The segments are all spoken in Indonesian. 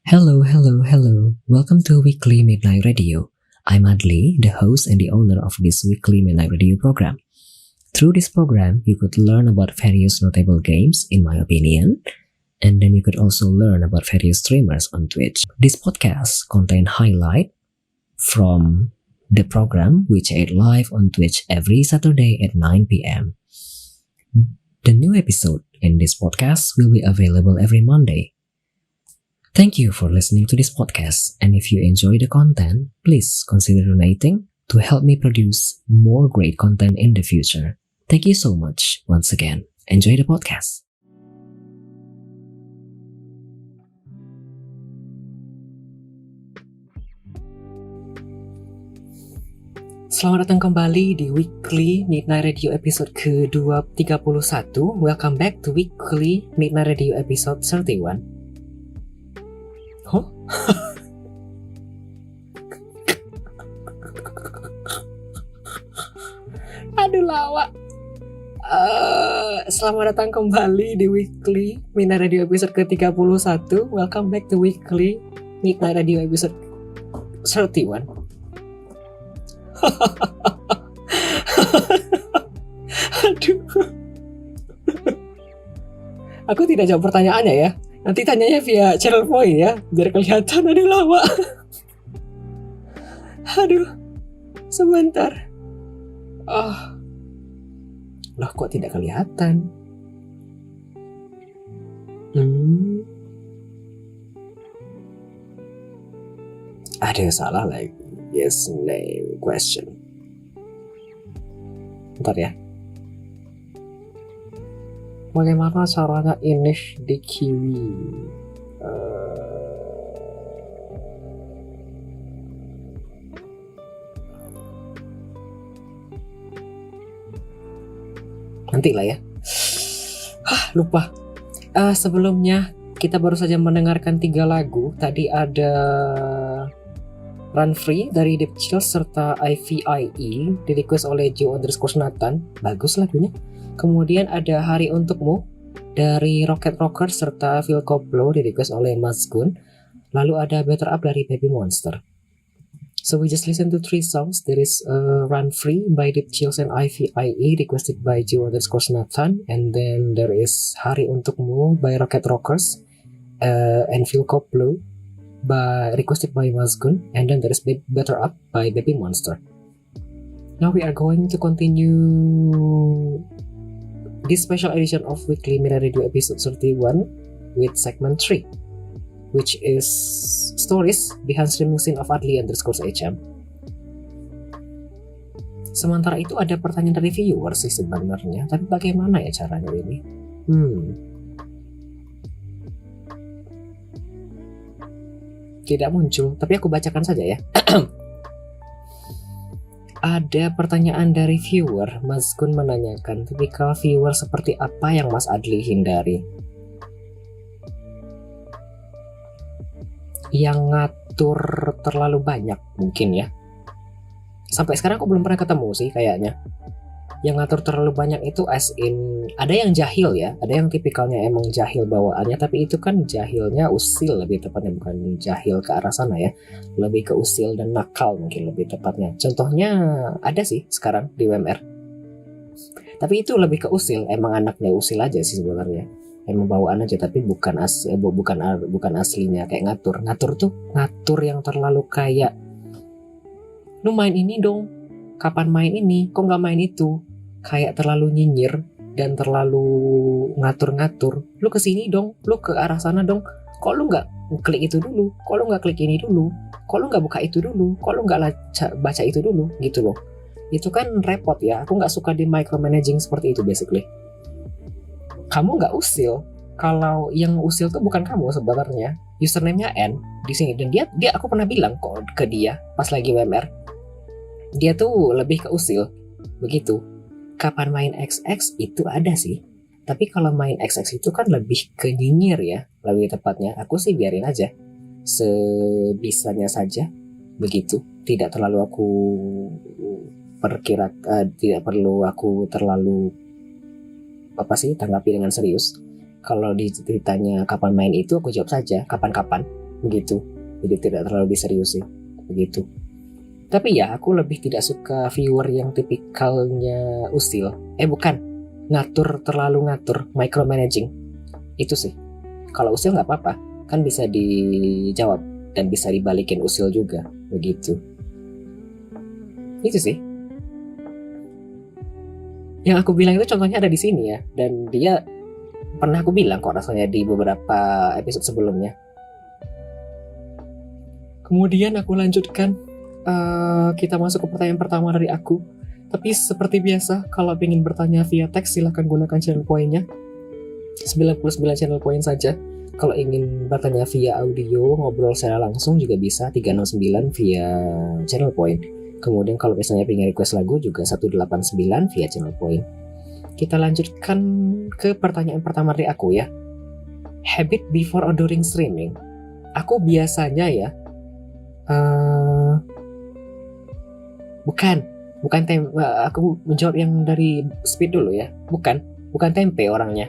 Hello, hello, hello. Welcome to Weekly Midnight Radio. I'm Adli, the host and the owner of this Weekly Midnight Radio program. Through this program, you could learn about various notable games, in my opinion, and then you could also learn about various streamers on Twitch. This podcast contains highlight from the program which aired live on Twitch every Saturday at 9 p.m. The new episode in this podcast will be available every Monday. Thank you for listening to this podcast, and if you enjoy the content, please consider donating to help me produce more great content in the future. Thank you so much once again. Enjoy the podcast. Selamat datang kembali di Weekly Midnight Radio episode ke-31. Welcome back to Weekly Midnight Radio episode 31. Huh? Aduh lawak. Selamat datang kembali di Weekly Midnight Radio episode ke-31. Welcome back to Weekly Midnight Radio episode 31. Aduh. Aku tidak jawab pertanyaannya ya. Nanti tanyanya via channel point ya, biar kelihatan. Aduh lama. Aduh, sebentar. Loh kok tidak kelihatan? Ada yang salah lagi. Yes, no question. Bentar ya. Bagaimana caranya inish di Kiwi? Nanti lah ya. Lupa. Sebelumnya kita baru saja mendengarkan 3 lagu. Tadi ada Run Free dari Deep Chill serta IVIE di request oleh Joe_Nathan. Bagus lagunya. Kemudian ada Hari Untukmu dari Rocket Rocker serta Phil Koplo di request oleh Mas Gun. Lalu ada Better Up dari Baby Monster. So we just listen to 3 songs. There is Run Free by Deep Chills and IVIE requested by Joe_Nathan. And then there is Hari Untukmu by Rocket Rockers and Phil Koplo requested by Mas Gun. And then there is Better Up by Baby Monster. Now we are going to continue this special edition of Weekly Midnight Radio episode 31 with segment 3, which is stories behind streaming scene of Adli_HM. Sementara itu ada pertanyaan dari viewer sih sebenarnya, tapi bagaimana ya caranya ini? Tidak muncul, tapi aku bacakan saja ya. Ada pertanyaan dari viewer. Mas Gun menanyakan, tipikal viewer seperti apa yang Mas Adli hindari? Yang ngatur terlalu banyak mungkin ya. Sampai sekarang aku belum pernah ketemu sih kayaknya. Yang ngatur terlalu banyak itu as in, ada yang jahil ya, ada yang tipikalnya emang jahil bawaannya, tapi itu kan jahilnya usil lebih tepatnya, bukan jahil ke arah sana ya, lebih ke usil dan nakal mungkin lebih tepatnya. Contohnya ada sih sekarang di WMR, tapi itu lebih ke usil, emang anaknya usil aja sih sebenarnya, emang bawaan aja, tapi bukan aslinya kayak ngatur tuh, ngatur yang terlalu kayak, lu main ini dong, kapan main ini, kok nggak main itu, kayak terlalu nyinyir dan terlalu ngatur-ngatur. Lu kesini dong, lu ke arah sana dong, kok lu nggak klik itu dulu, kok lu nggak klik ini dulu, kok lu nggak buka itu dulu, kok lu nggak baca itu dulu, gitu loh. Itu kan repot ya, aku nggak suka di micromanaging seperti itu basically. Kamu nggak usil, kalau yang usil tuh bukan kamu sebenarnya, username-nya N di sini, dan dia aku pernah bilang kok ke dia pas lagi WMR, dia tuh lebih ke usil begitu. Kapan main XX itu ada sih, tapi kalau main XX itu kan lebih ke nyinyir ya, lebih tepatnya. Aku sih biarin aja sebisanya saja begitu, tidak terlalu aku tidak perlu aku terlalu tanggapi dengan serius. Kalau ditanya kapan main itu, aku jawab saja kapan-kapan. begitu. Jadi tidak terlalu diseriusi begitu. Tapi ya aku lebih tidak suka viewer yang tipikalnya usil. Bukan, terlalu ngatur, micromanaging. Itu sih. Kalau usil nggak apa-apa, kan bisa dijawab dan bisa dibalikin usil juga begitu. Itu sih. Yang aku bilang itu contohnya ada di sini ya, dan dia pernah aku bilang kok rasanya di beberapa episode sebelumnya. Kemudian aku lanjutkan, kita masuk ke pertanyaan pertama dari aku. Tapi seperti biasa, kalau ingin bertanya via teks silahkan gunakan channel poinnya, 99 channel poin saja. Kalau ingin bertanya via audio, ngobrol secara langsung juga bisa, 369 via channel point. Kemudian kalau misalnya pengen request lagu juga 189 via channel point. Kita lanjutkan ke pertanyaan pertama dari aku ya. Habit before or during streaming. Aku biasanya ya, aku menjawab yang dari speed dulu ya. Bukan tempe orangnya.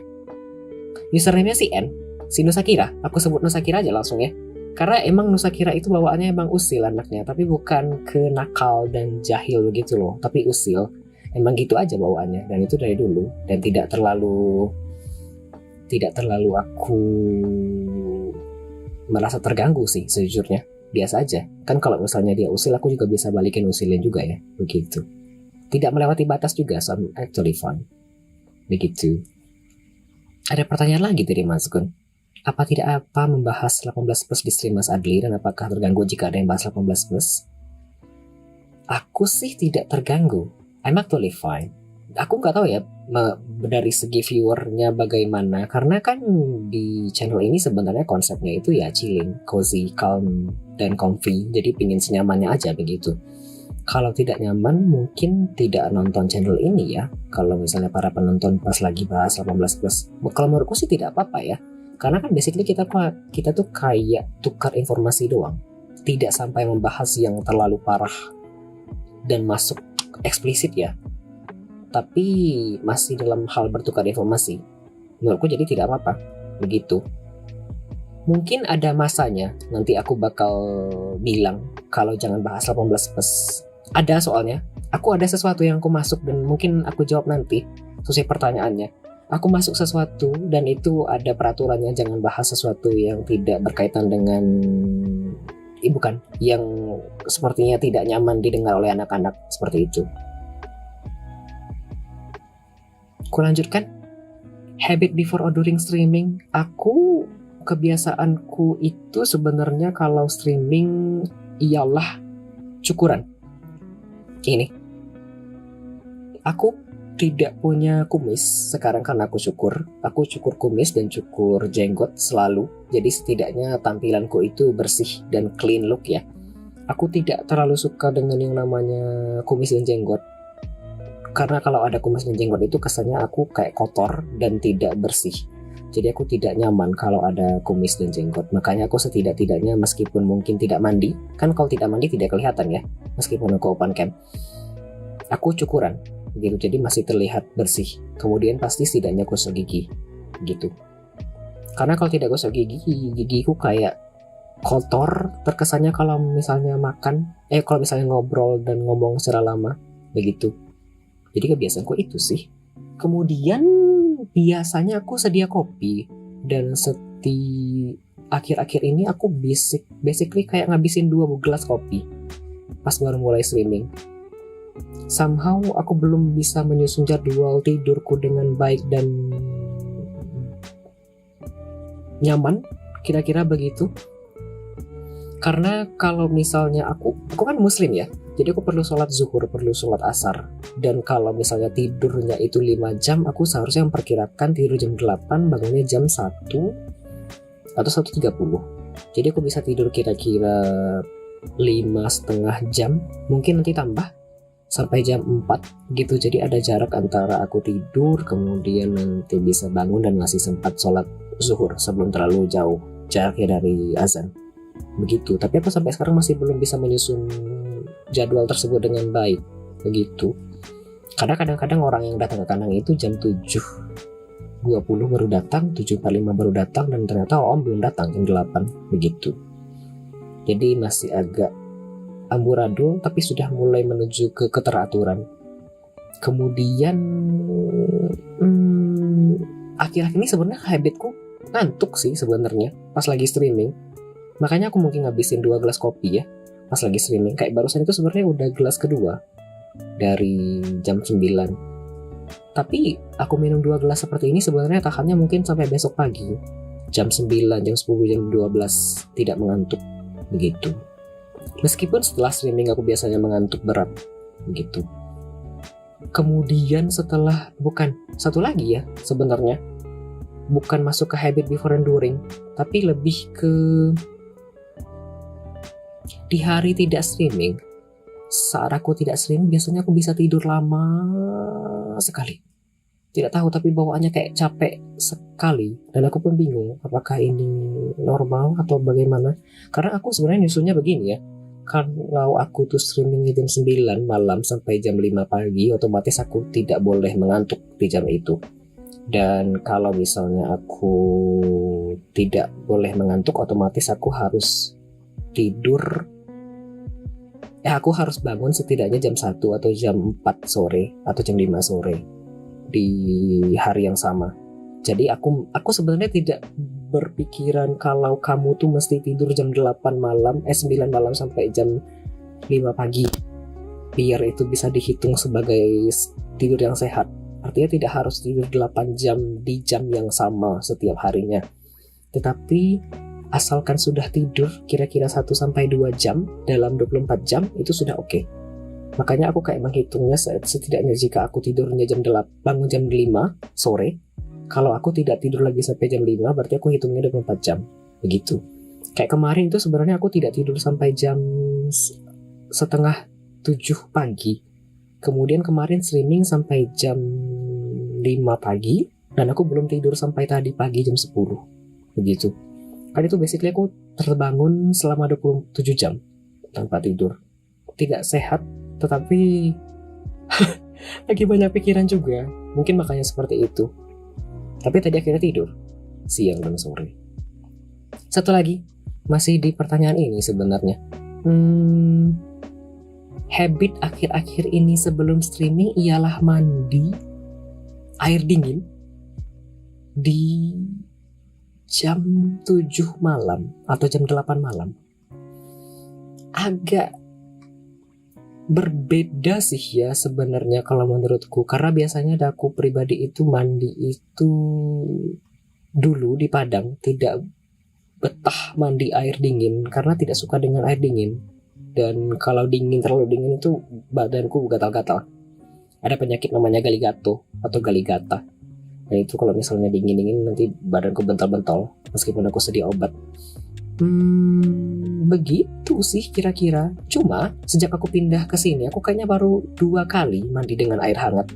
Username-nya si N, si Nusakira. Aku sebut Nusakira aja langsung ya. Karena emang Nusakira itu bawaannya emang usil anaknya, tapi bukan ke nakal dan jahil begitu loh, tapi usil. Emang gitu aja bawaannya, dan itu dari dulu, dan tidak terlalu aku merasa terganggu sih sejujurnya. Biasa aja. Kan kalau misalnya dia usil, aku juga bisa balikin usilin juga ya, begitu. Tidak melewati batas juga, so I'm actually fine. Begitu. Ada pertanyaan lagi dari Mas Gun. Apa tidak apa membahas 18+ di stream Mas Adli, dan apakah terganggu jika ada yang bahas 18+? Aku sih tidak terganggu. I'm actually fine. Aku nggak tahu ya dari segi viewernya bagaimana, karena kan di channel ini sebenarnya konsepnya itu ya chilling, cozy, calm, dan comfy. Jadi pingin senyamannya aja begitu. Kalau tidak nyaman mungkin tidak nonton channel ini ya. Kalau misalnya para penonton pas lagi bahas 18+, kalau menurutku sih tidak apa-apa ya. Karena kan basically kita tuh kayak tukar informasi doang. Tidak sampai membahas yang terlalu parah dan masuk eksplisit ya. Tapi masih dalam hal bertukar informasi. Menurutku jadi tidak apa-apa. Begitu. Mungkin ada masanya nanti aku bakal bilang kalau jangan bahas 18+. Ada soalnya. Aku ada sesuatu yang aku masuk dan mungkin aku jawab nanti sesuai pertanyaannya. Aku masuk sesuatu dan itu ada peraturannya, jangan bahas sesuatu yang tidak berkaitan dengan bukan, yang sepertinya tidak nyaman didengar oleh anak-anak, seperti itu. Aku lanjutkan. Habit before or during streaming. Kebiasaanku itu sebenarnya kalau streaming ialah cukuran. Ini. Aku tidak punya kumis sekarang karena aku cukur kumis dan cukur jenggot selalu, jadi setidaknya tampilanku itu bersih dan clean look ya. Aku tidak terlalu suka dengan yang namanya kumis dan jenggot, karena kalau ada kumis dan jenggot itu kesannya aku kayak kotor dan tidak bersih. Jadi aku tidak nyaman kalau ada kumis dan jenggot. Makanya aku setidak-tidaknya meskipun mungkin tidak mandi, kan kalau tidak mandi tidak kelihatan ya, meskipun aku open cam, aku cukuran gitu, jadi masih terlihat bersih. Kemudian pasti setidaknya gosok gigi gitu, karena kalau tidak gosok gigiku kayak kotor terkesannya kalau misalnya kalau misalnya ngobrol dan ngomong secara lama begitu. Jadi kebiasaanku itu sih. Kemudian biasanya aku sedia kopi, dan akhir-akhir ini aku basically kayak ngabisin 2 gelas kopi pas baru mulai streaming. Somehow aku belum bisa menyusun jadwal tidurku dengan baik dan nyaman, kira-kira begitu. Karena kalau misalnya aku kan muslim ya, jadi aku perlu sholat zuhur, perlu sholat asar. Dan kalau misalnya tidurnya itu 5 jam, aku seharusnya memperkirakan tidur jam 8, bangunnya jam 1 atau 1.30. Jadi aku bisa tidur kira-kira 5,5 jam, mungkin nanti tambah sampai jam 4 gitu. Jadi ada jarak antara aku tidur kemudian nanti bisa bangun dan masih sempat sholat zuhur sebelum terlalu jauh jaraknya dari azan begitu. Tapi aku sampai sekarang masih belum bisa menyusun jadwal tersebut dengan baik begitu. Karena kadang-kadang orang yang datang ke kandang itu jam 7.20 baru datang, 7.45 baru datang, dan ternyata om belum datang jam 8 begitu. Jadi masih agak amburadul, tapi sudah mulai menuju ke keteraturan. Kemudian akhir-akhir ini sebenarnya habitku ngantuk sih sebenarnya pas lagi streaming. Makanya aku mungkin ngabisin 2 gelas kopi ya pas lagi streaming. Kayak barusan itu sebenarnya udah gelas kedua dari jam 9. Tapi aku minum 2 gelas seperti ini sebenarnya tahannya mungkin sampai besok pagi. Jam 9, jam 10, jam 12 tidak mengantuk begitu. Meskipun setelah streaming aku biasanya mengantuk berat begitu. Kemudian setelah, bukan, satu lagi ya sebenarnya, bukan masuk ke habit before and during, tapi lebih ke di hari tidak streaming. Saat aku tidak streaming biasanya aku bisa tidur lama sekali. Tidak tahu, tapi bawaannya kayak capek sekali. Dan aku pun bingung apakah ini normal atau bagaimana. Karena aku sebenarnya nyusunnya begini ya. Kalau aku tuh streaming jam 9 malam sampai jam 5 pagi, otomatis aku tidak boleh mengantuk di jam itu. Dan kalau misalnya aku tidak boleh mengantuk, otomatis aku harus tidur. Aku harus bangun setidaknya jam 1 atau jam 4 sore atau jam 5 sore di hari yang sama. Jadi aku sebenarnya tidak berpikiran kalau kamu tuh mesti tidur jam 8 malam, 9 malam sampai jam 5 pagi. Biar itu bisa dihitung sebagai tidur yang sehat. Artinya tidak harus tidur 8 jam di jam yang sama setiap harinya. Tetapi asalkan sudah tidur kira-kira 1-2 jam dalam 24 jam itu sudah oke. Makanya aku kayak menghitungnya setidaknya jika aku tidurnya jam 8, bangun jam 5 sore, kalau aku tidak tidur lagi sampai jam 5, berarti aku hitungnya 24 jam. Begitu. Kayak kemarin itu sebenarnya aku tidak tidur sampai jam setengah 7 pagi. Kemudian kemarin streaming sampai jam 5 pagi, dan aku belum tidur sampai tadi pagi jam 10. Begitu. Kan itu basically aku terbangun selama 27 jam tanpa tidur. Tidak sehat, tetapi lagi banyak pikiran juga. Mungkin makanya seperti itu. Tapi tadi akhirnya tidur siang dan sore. Satu lagi, masih di pertanyaan ini sebenarnya. Habit akhir-akhir ini sebelum streaming ialah mandi air dingin di jam 7 malam atau jam 8 malam. Agak berbeda sih ya sebenarnya kalau menurutku, karena biasanya aku pribadi itu mandi itu dulu di Padang tidak betah mandi air dingin karena tidak suka dengan air dingin, dan kalau terlalu dingin itu badanku gatal-gatal. Ada penyakit namanya galigato atau galigata, dan itu kalau misalnya dingin nanti badanku bental-bental meskipun aku sedia obat. Begitu sih kira-kira. Cuma sejak aku pindah ke sini, aku kayaknya baru 2 kali mandi dengan air hangat.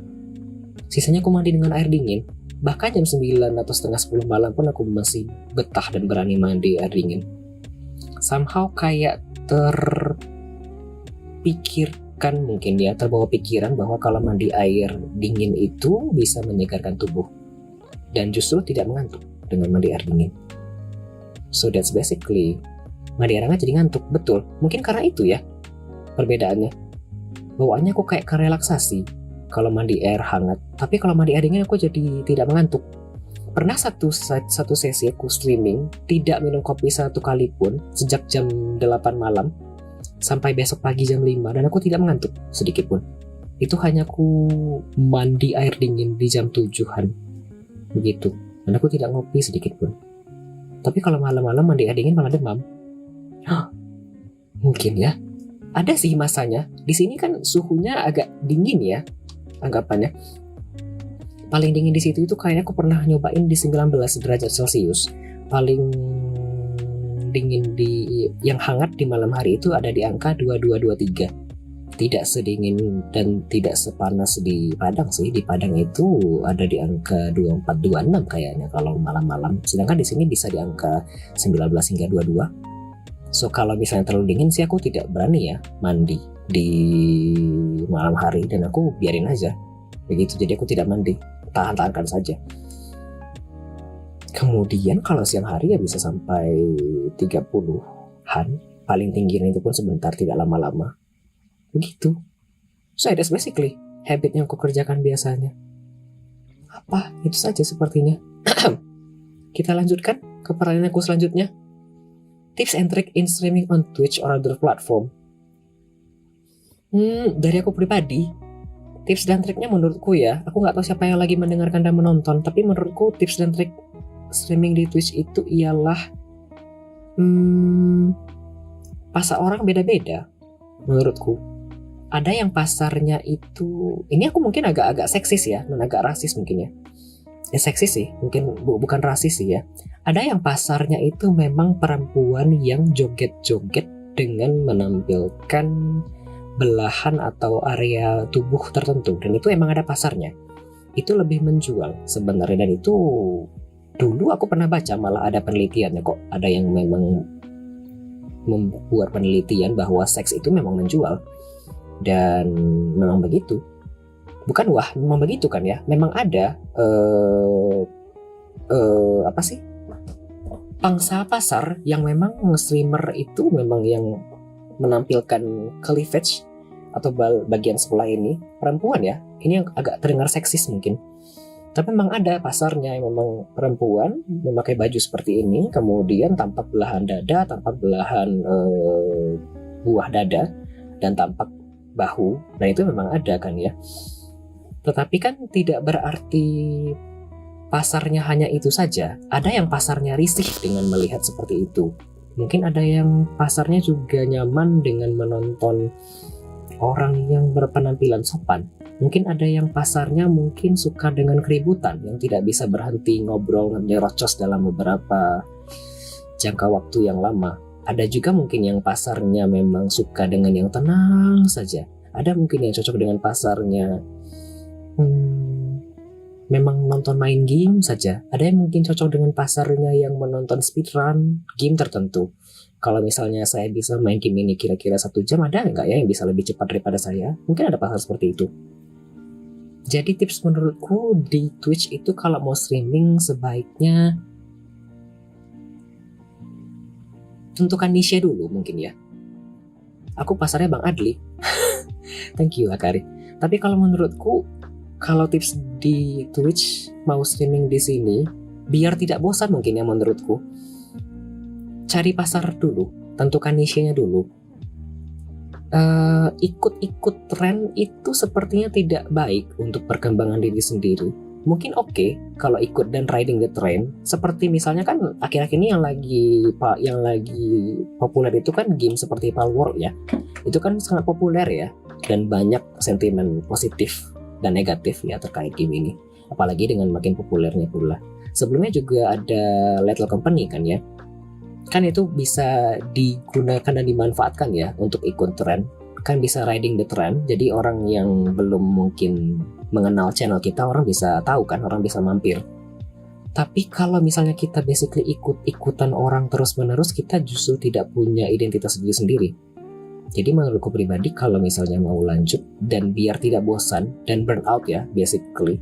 Sisanya aku mandi dengan air dingin. Bahkan jam 9 atau setengah 10 malam pun aku masih betah dan berani mandi air dingin. Somehow kayak terpikirkan mungkin ya, terbawa pikiran bahwa kalau mandi air dingin itu bisa menyegarkan tubuh. Dan justru tidak mengantuk dengan mandi air dingin. So that's basically mandi air hangat jadi ngantuk, betul. Mungkin karena itu ya perbedaannya. Bawaannya aku kayak kerelaksasi kalau mandi air hangat, tapi kalau mandi air dingin aku jadi tidak mengantuk. Pernah satu sesi aku streaming tidak minum kopi 1 kali pun sejak jam 8 malam sampai besok pagi jam 5, dan aku tidak mengantuk sedikit pun. Itu hanya aku mandi air dingin di jam 7-an begitu, dan aku tidak ngopi sedikit pun. Tapi kalau malam-malam mandi air dingin malah demam. Mungkin ya. Ada sih masanya. Di sini kan suhunya agak dingin ya, anggapannya. Paling dingin di situ itu kayaknya aku pernah nyobain di 19 derajat Celcius. Paling dingin yang hangat di malam hari itu ada di angka 22-23. Tidak sedingin dan tidak sepanas di Padang sih. Di Padang itu ada di angka 24-26 kayaknya kalau malam-malam. Sedangkan di sini bisa di angka 19 hingga 22. So kalau misalnya terlalu dingin sih aku tidak berani ya mandi di malam hari, dan aku biarin aja begitu. Jadi aku tidak mandi, tahan-tahankan saja. Kemudian kalau siang hari ya bisa sampai 30-an, paling tinggi itu pun sebentar, tidak lama-lama. Begitu. So that's basically habit yang aku kerjakan biasanya. Apa? Itu saja sepertinya. Kita lanjutkan ke pertanyaanku selanjutnya. Tips and trick in streaming on Twitch or other platform. Dari aku pribadi, tips dan triknya menurutku ya, aku nggak tahu siapa yang lagi mendengarkan dan menonton, tapi menurutku tips dan trik streaming di Twitch itu ialah pasar orang beda-beda menurutku. Ada yang pasarnya itu, ini aku mungkin agak seksis ya, dan agak rasis mungkin ya. Ya seksis sih, mungkin bukan rasis sih ya. Ada yang pasarnya itu memang perempuan yang joget-joget dengan menampilkan belahan atau area tubuh tertentu, dan itu emang ada pasarnya. Itu lebih menjual sebenarnya, dan itu dulu aku pernah baca, malah ada penelitiannya kok. Ada yang memang membuat penelitian bahwa seks itu memang menjual, dan memang begitu. Bukan wah, memang begitu kan ya. Memang ada pangsa pasar yang memang streamer itu memang yang menampilkan cleavage atau bagian sebelah ini perempuan ya. Ini yang agak terdengar seksis mungkin, tapi memang ada pasarnya yang memang perempuan memakai baju seperti ini, kemudian tampak belahan dada, tampak belahan buah dada, dan tampak bahu. Nah itu memang ada kan ya. Tetapi kan tidak berarti pasarnya hanya itu saja. Ada yang pasarnya risih dengan melihat seperti itu. Mungkin ada yang pasarnya juga nyaman dengan menonton orang yang berpenampilan sopan. Mungkin ada yang pasarnya mungkin suka dengan keributan, yang tidak bisa berhenti ngobrol nyerocos dalam beberapa jangka waktu yang lama. Ada juga mungkin yang pasarnya memang suka dengan yang tenang saja. Ada mungkin yang cocok dengan pasarnya memang nonton main game saja. Ada yang mungkin cocok dengan pasarnya yang menonton speedrun game tertentu. Kalau misalnya saya bisa main game ini kira-kira 1 jam, ada nggak ya yang bisa lebih cepat daripada saya? Mungkin ada pasar seperti itu. Jadi tips menurutku di Twitch itu kalau mau streaming sebaiknya tentukan niche dulu mungkin ya. Aku pasarnya Bang Adli. Thank you Akari. Tapi kalau menurutku, kalau tips di Twitch mau streaming di sini biar tidak bosan mungkin ya menurutku, cari pasar dulu, tentukan niche-nya dulu. Ikut-ikut tren itu sepertinya tidak baik untuk perkembangan diri sendiri. Mungkin oke kalau ikut dan riding the trend, seperti misalnya kan akhir-akhir ini yang lagi populer itu kan game seperti Palworld ya. Itu kan sangat populer ya, dan banyak sentimen positif dan negatif ya terkait game ini, apalagi dengan makin populernya pula. Sebelumnya juga ada Lethal Company kan ya, kan itu bisa digunakan dan dimanfaatkan ya untuk ikut tren, kan bisa riding the trend. Jadi orang yang belum mungkin mengenal channel kita, orang bisa tahu kan, orang bisa mampir. Tapi kalau misalnya kita basically ikut-ikutan orang terus-menerus, kita justru tidak punya identitas diri sendiri. Jadi menurutku pribadi, kalau misalnya mau lanjut dan biar tidak bosan dan burn out ya basically,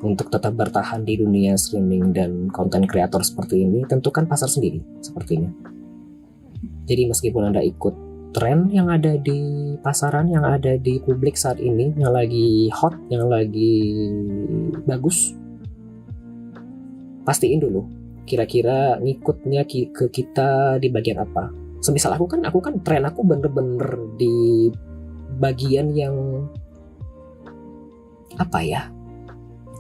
untuk tetap bertahan di dunia streaming dan konten kreator seperti ini, tentukan pasar sendiri sepertinya. Jadi meskipun Anda ikut tren yang ada di pasaran, yang ada di publik saat ini, yang lagi hot, yang lagi bagus, pastiin dulu kira-kira ngikutnya ke kita di bagian apa. Semisal aku kan tren aku bener-bener di bagian yang apa ya,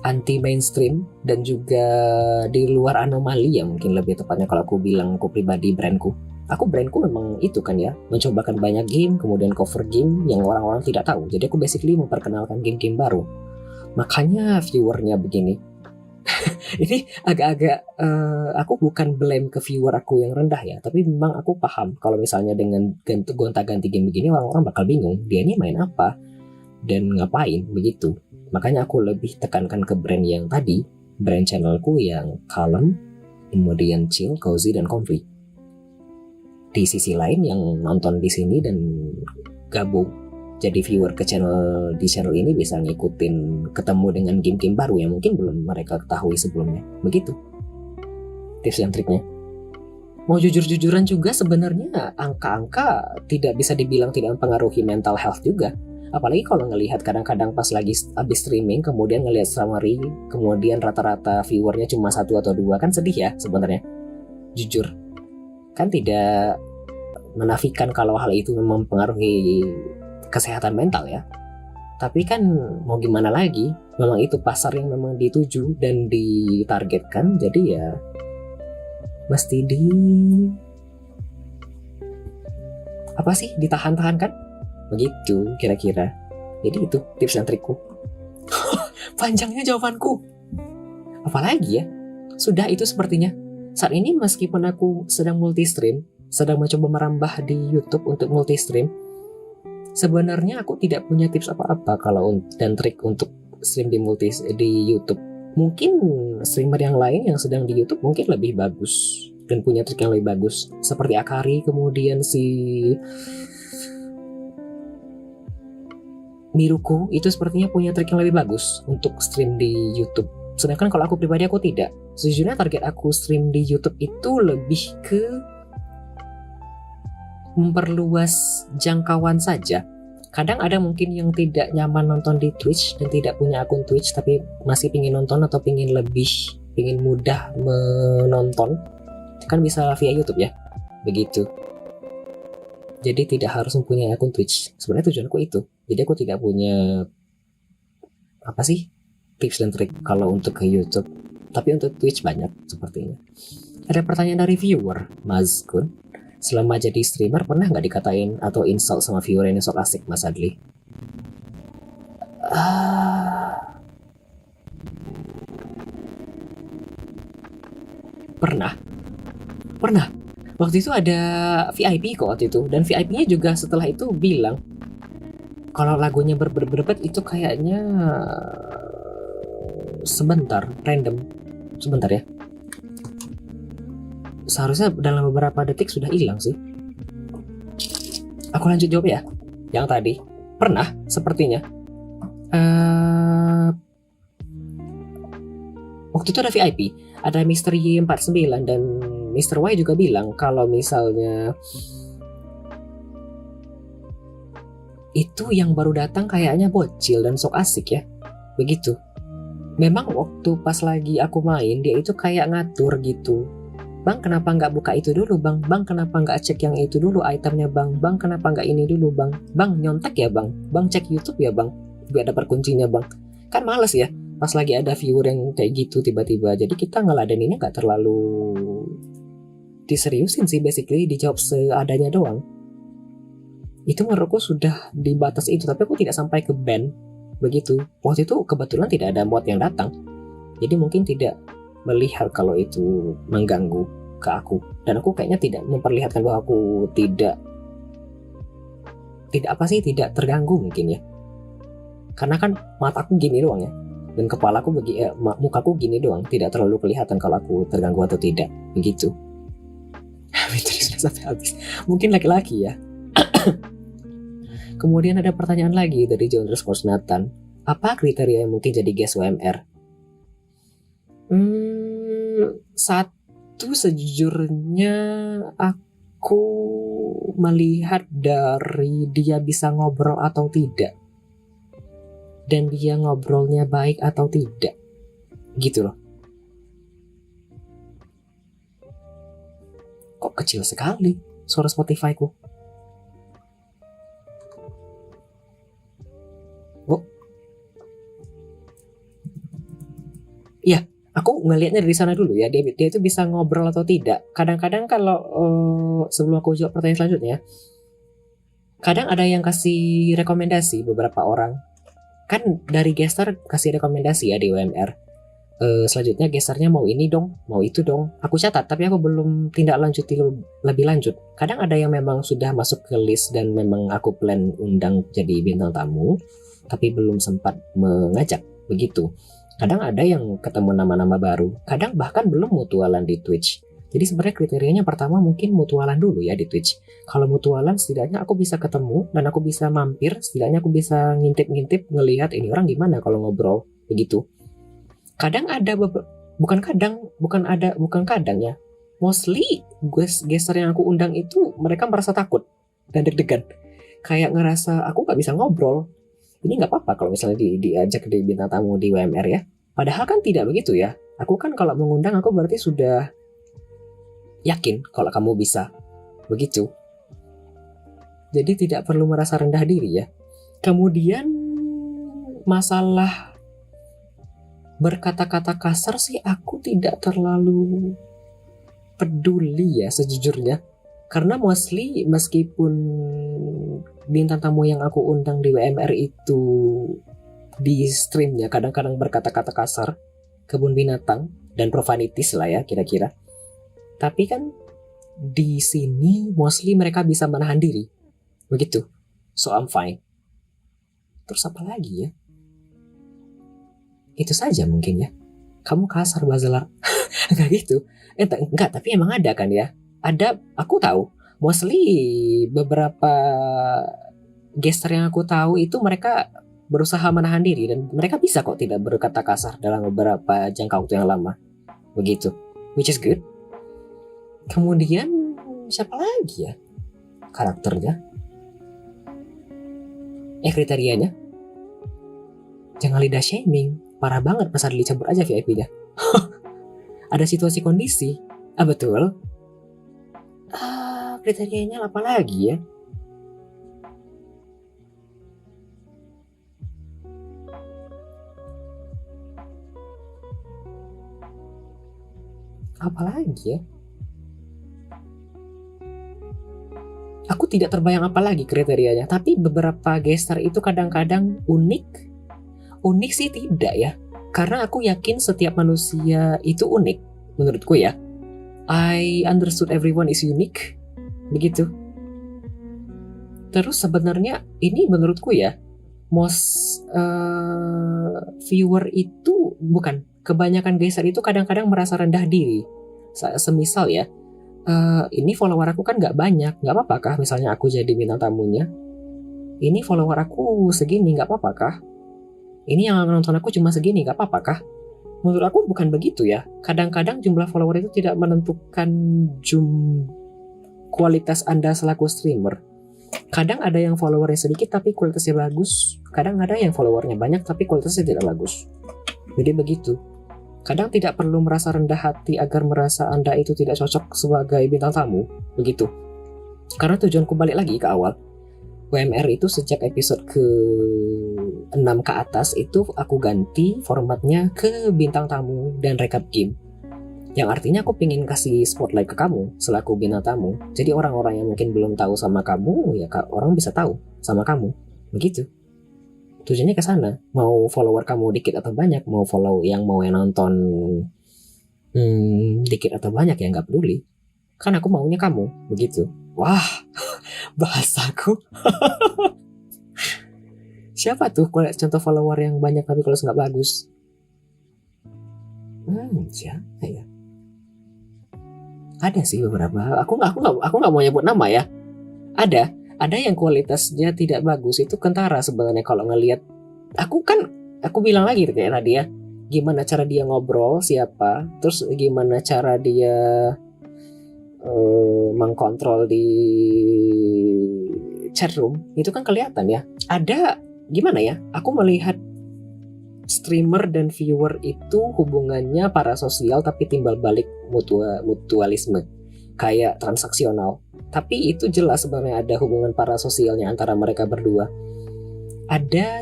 anti mainstream dan juga di luar anomali ya, mungkin lebih tepatnya kalau aku bilang aku pribadi. Brandku memang itu kan ya, mencobakan banyak game, kemudian cover game yang orang-orang tidak tahu. Jadi aku basically memperkenalkan game-game baru, makanya viewernya begini. Ini agak-agak aku bukan blame ke viewer aku yang rendah ya, tapi memang aku paham kalau misalnya dengan gonta-ganti game begini, orang-orang bakal bingung dia ini main apa dan ngapain begitu. Makanya aku lebih tekankan ke brand yang tadi, brand channelku yang kalem, kemudian chill, cozy, dan comfy. Di sisi lain yang nonton di sini dan gabung jadi viewer ke di channel ini bisa ngikutin, ketemu dengan game-game baru yang mungkin belum mereka ketahui sebelumnya. Begitu tips dan triknya. Mau jujur-jujuran juga sebenarnya angka-angka tidak bisa dibilang tidak mempengaruhi mental health juga. Apalagi kalau ngelihat kadang-kadang pas lagi habis streaming kemudian ngelihat summary, kemudian rata-rata viewernya cuma 1 atau 2, kan sedih ya sebenarnya. Jujur, kan tidak menafikan kalau hal itu mempengaruhi kesehatan mental ya. Tapi kan mau gimana lagi, memang itu pasar yang memang dituju dan ditargetkan, jadi ya mesti apa sih, ditahan-tahan kan, begitu kira-kira. Jadi itu tips dan trikku. Panjangnya jawabanku, apalagi ya, sudah itu sepertinya. Saat ini meskipun aku sedang multi-stream, sedang mencoba merambah di YouTube untuk multi-stream, sebenarnya aku tidak punya tips apa-apa kalau dan trik untuk stream di YouTube. Mungkin streamer yang lain yang sedang di YouTube mungkin lebih bagus dan punya trik yang lebih bagus, seperti Akari, kemudian si Miruku itu sepertinya punya trik yang lebih bagus untuk stream di YouTube. Sedangkan kalau aku pribadi, aku tidak. Sejujurnya target aku stream di YouTube itu lebih ke memperluas jangkauan saja. Kadang ada mungkin yang tidak nyaman nonton di Twitch dan tidak punya akun Twitch tapi masih pingin nonton atau pingin mudah menonton, kan bisa via YouTube ya, begitu. Jadi tidak harus mempunyai akun Twitch. Sebenarnya tujuanku itu. Jadi aku tidak punya apa sih tips dan trik kalau untuk ke YouTube, tapi untuk Twitch banyak sepertinya. Ada pertanyaan dari viewer, Mas Kun. Selama jadi streamer pernah nggak dikatain atau insult sama viewer yang sok asik, Mas Adli? Pernah. Waktu itu ada VIP kok waktu itu, dan VIP-nya juga setelah itu bilang kalau lagunya berbet itu kayaknya random. Sebentar ya. Seharusnya dalam beberapa detik sudah hilang sih. Aku lanjut jawab ya. Yang tadi pernah sepertinya. Waktu itu ada VIP, ada Mr. Y49 dan Mr. Y juga bilang kalau misalnya itu yang baru datang kayaknya bocil dan sok asik ya. Begitu. Memang waktu pas lagi aku main dia itu kayak ngatur gitu. Bang, kenapa nggak buka itu dulu, Bang? Bang, kenapa nggak cek yang itu dulu itemnya, Bang? Bang, kenapa nggak ini dulu, Bang? Bang, nyontek ya, Bang? Bang, cek YouTube ya, Bang? Biar dapat kuncinya, Bang. Kan males ya, pas lagi ada viewer yang kayak gitu tiba-tiba. Jadi kita ngeladeninnya nggak terlalu diseriusin sih, basically dijawab seadanya doang. Itu menurutku sudah di batas itu, tapi aku tidak sampai ke ban. Begitu. Waktu itu kebetulan tidak ada mod yang datang. Jadi mungkin tidak melihat kalau itu mengganggu ke aku, dan aku kayaknya tidak memperlihatkan bahwa aku tidak terganggu mungkin ya, karena kan mataku gini doang ya, dan kepalaku mukaku gini doang, tidak terlalu kelihatan kalau aku terganggu atau tidak, begitu. Sampai habis, mungkin laki-laki ya. Kemudian ada pertanyaan lagi dari John_Nathan, apa kriteria yang mungkin jadi guest UMR? Satu, sejujurnya aku melihat dari dia bisa ngobrol atau tidak, dan dia ngobrolnya baik atau tidak, gitu loh. Kok kecil sekali suara Spotify-ku? Oh, iya. Aku ngelihatnya dari sana dulu ya, dia itu bisa ngobrol atau tidak. Kadang-kadang kalau sebelum aku jawab pertanyaan selanjutnya, kadang ada yang kasih rekomendasi beberapa orang. Kan dari gestar kasih rekomendasi ya di UMR. Selanjutnya gestarnya mau ini dong, mau itu dong. Aku catat, tapi aku belum tindak lanjuti lebih lanjut. Kadang ada yang memang sudah masuk ke list dan memang aku plan undang jadi bintang tamu, tapi belum sempat mengajak, begitu. Kadang ada yang ketemu nama-nama baru, kadang bahkan belum mutualan di Twitch. Jadi sebenarnya kriterianya pertama mungkin mutualan dulu ya di Twitch. Kalau mutualan setidaknya aku bisa ketemu dan aku bisa mampir, setidaknya aku bisa ngintip-ngintip ngelihat ini orang gimana kalau ngobrol, begitu. Kadang ada bukan kadang ya. mostly guester yang aku undang itu mereka merasa takut dan deg-degan, kayak ngerasa aku nggak bisa ngobrol. Ini nggak apa-apa kalau misalnya diajak di bintang tamu di WMR ya. Padahal kan tidak begitu ya. Aku kan kalau mengundang aku berarti sudah yakin kalau kamu bisa begitu. Jadi tidak perlu merasa rendah diri ya. Kemudian masalah berkata-kata kasar sih aku tidak terlalu peduli ya sejujurnya. Karena mostly meskipun bintang tamu yang aku undang di WMR itu di streamnya kadang-kadang berkata-kata kasar, kebun binatang, dan profanitis lah ya kira-kira. Tapi kan di sini mostly mereka bisa menahan diri. Begitu. So I'm fine. Terus apa lagi ya? Itu saja mungkin ya. Kamu kasar Bazelar. Enggak gitu. Enggak, tapi emang ada kan ya. Ada, aku tahu. Mostly beberapa guester yang aku tahu itu mereka berusaha menahan diri. Dan mereka bisa kok tidak berkata kasar dalam beberapa jangka waktu yang lama. Begitu. Which is good. Kemudian siapa lagi ya karakternya? Kriterianya. Jangan lidah shaming. Parah banget pas ada dicabut aja VIP-nya. Ada situasi kondisi. Betul. Kriterianya apa lagi ya? Apa lagi ya? Aku tidak terbayang apa lagi kriterianya. Tapi beberapa gestar itu kadang-kadang unik. Unik sih tidak ya. Karena aku yakin setiap manusia itu unik. Menurutku ya. I understood everyone is unique. Begitu. Terus sebenarnya ini menurutku ya. Most viewer itu bukan. Kebanyakan gestar itu kadang-kadang merasa rendah diri. Semisal ya. Ini follower aku kan gak banyak, gak apa-apa kah misalnya aku jadi bintang tamunya? Ini follower aku segini, gak apa-apa kah? Ini yang nonton aku cuma segini, gak apa-apa kah? Menurut aku bukan begitu ya. Kadang-kadang jumlah follower itu tidak menentukan kualitas Anda selaku streamer. Kadang ada yang followernya sedikit tapi kualitasnya bagus. Kadang ada yang followernya banyak tapi kualitasnya tidak bagus. Jadi begitu. Kadang tidak perlu merasa rendah hati agar merasa Anda itu tidak cocok sebagai bintang tamu, begitu. Karena tujuanku balik lagi ke awal. WMR itu sejak episode ke-6 ke atas itu aku ganti formatnya ke bintang tamu dan recap game. Yang artinya aku pengen kasih spotlight ke kamu selaku bintang tamu. Jadi orang-orang yang mungkin belum tahu sama kamu, ya orang bisa tahu sama kamu, begitu. Tujuannya ke sana. Mau follower kamu dikit atau banyak, mau yang nonton dikit atau banyak ya nggak peduli. Kan aku maunya kamu, begitu. Wah, bahasaku. Siapa tuh contoh follower yang banyak tapi kalau nggak bagus? Siapa ya? Ada sih beberapa. Aku nggak mau nyebut nama ya. Ada yang kualitasnya tidak bagus, itu kentara sebenarnya kalau ngelihat. Aku bilang lagi kayak tadi ya, gimana cara dia ngobrol siapa, terus gimana cara dia mengkontrol di chatroom, itu kan kelihatan ya. Ada gimana ya, aku melihat streamer dan viewer itu hubungannya parasosial tapi timbal balik mutualisme, kayak transaksional. Tapi itu jelas sebenarnya ada hubungan parasosialnya antara mereka berdua. Ada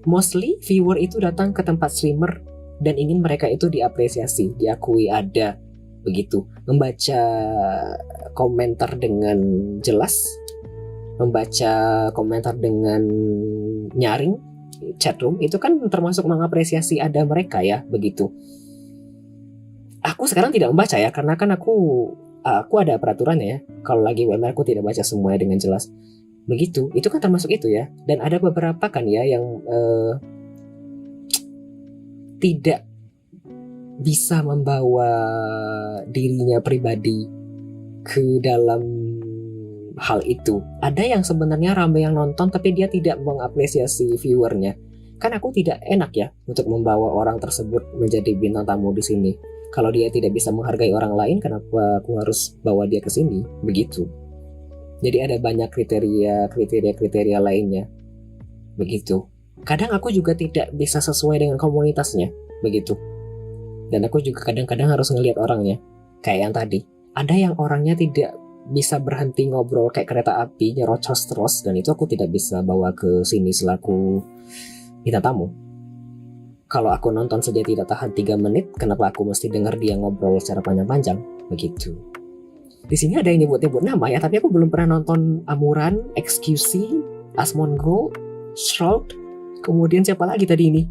mostly viewer itu datang ke tempat streamer dan ingin mereka itu diapresiasi, diakui ada begitu. Membaca komentar dengan jelas, membaca komentar dengan nyaring, chatroom, itu kan termasuk mengapresiasi ada mereka ya, begitu. Aku sekarang tidak membaca ya, karena kan aku ada peraturannya ya. Kalau lagi WMR aku tidak baca semuanya dengan jelas. Begitu, itu kan termasuk itu ya. Dan ada beberapa kan ya yang tidak bisa membawa dirinya pribadi ke dalam hal itu. Ada yang sebenarnya ramai yang nonton tapi dia tidak mengapresiasi viewernya. Kan aku tidak enak ya untuk membawa orang tersebut menjadi bintang tamu di sini. Kalau dia tidak bisa menghargai orang lain, kenapa aku harus bawa dia ke sini? Begitu. Jadi ada banyak kriteria lainnya. Begitu. Kadang aku juga tidak bisa sesuai dengan komunitasnya. Begitu. Dan aku juga kadang-kadang harus ngelihat orangnya. Kayak yang tadi. Ada yang orangnya tidak bisa berhenti ngobrol kayak kereta api, nyerocos terus. Dan itu aku tidak bisa bawa ke sini selaku bintang tamu. Kalau aku nonton saja tidak tahan 3 menit, kenapa aku mesti dengar dia ngobrol secara panjang-panjang? Begitu. Di sini ada yang nyebut-nyebut nama ya, tapi aku belum pernah nonton Amuran, XQC, Asmongold, Shroud, kemudian siapa lagi tadi ini?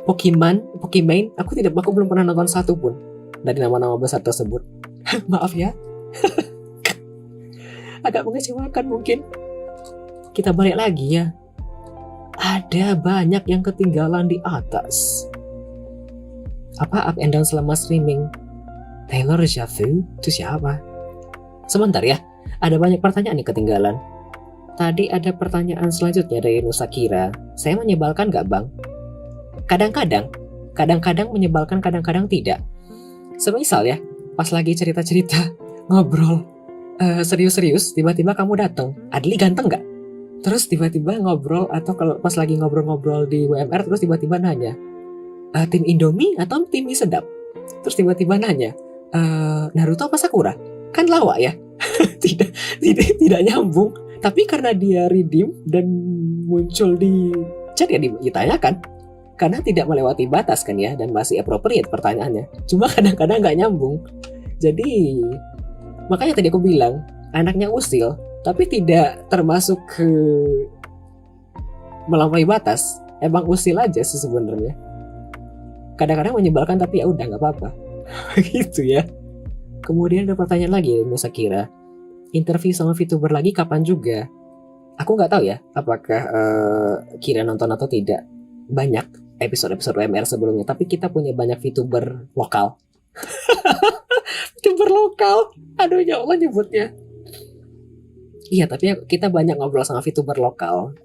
Pokimane, aku belum pernah nonton satu pun dari nama-nama besar tersebut. Maaf ya. Agak mengecewakan mungkin. Kita balik lagi ya. Ada banyak yang ketinggalan di atas. Apa up and down selama streaming? Taylor Javu itu siapa? Sebentar ya, ada banyak pertanyaan yang ketinggalan. Tadi ada pertanyaan selanjutnya dari Nusakira. Saya menyebalkan gak bang? Kadang-kadang menyebalkan, kadang-kadang tidak. Semisal ya, pas lagi cerita-cerita, ngobrol, serius-serius, tiba-tiba kamu datang. Adli ganteng gak? Terus tiba-tiba ngobrol, atau kalau pas lagi ngobrol-ngobrol di WMR, terus tiba-tiba nanya, tim Indomie atau tim mie sedap? Terus tiba-tiba nanya, Naruto apa Sakura? Kan lawak ya. tidak nyambung. Tapi karena dia redeem dan muncul di chat ya ditanyakan. Karena tidak melewati batas kan ya, dan masih appropriate pertanyaannya. Cuma kadang-kadang gak nyambung. Jadi makanya tadi aku bilang anaknya usil, tapi tidak termasuk ke melampaui batas. Emang usil aja sih sebenarnya. Kadang-kadang menyebalkan, tapi ya udah nggak apa-apa. Gitu ya. Kemudian ada pertanyaan lagi dari Musakira. Interview sama VTuber lagi kapan juga? Aku nggak tahu ya, apakah Kira nonton atau tidak. Banyak episode-episode WMR sebelumnya, tapi kita punya banyak VTuber lokal. VTuber lokal. Aduh ya Allah nyebutnya. Iya, tapi kita banyak ngobrol sama VTuber lokal,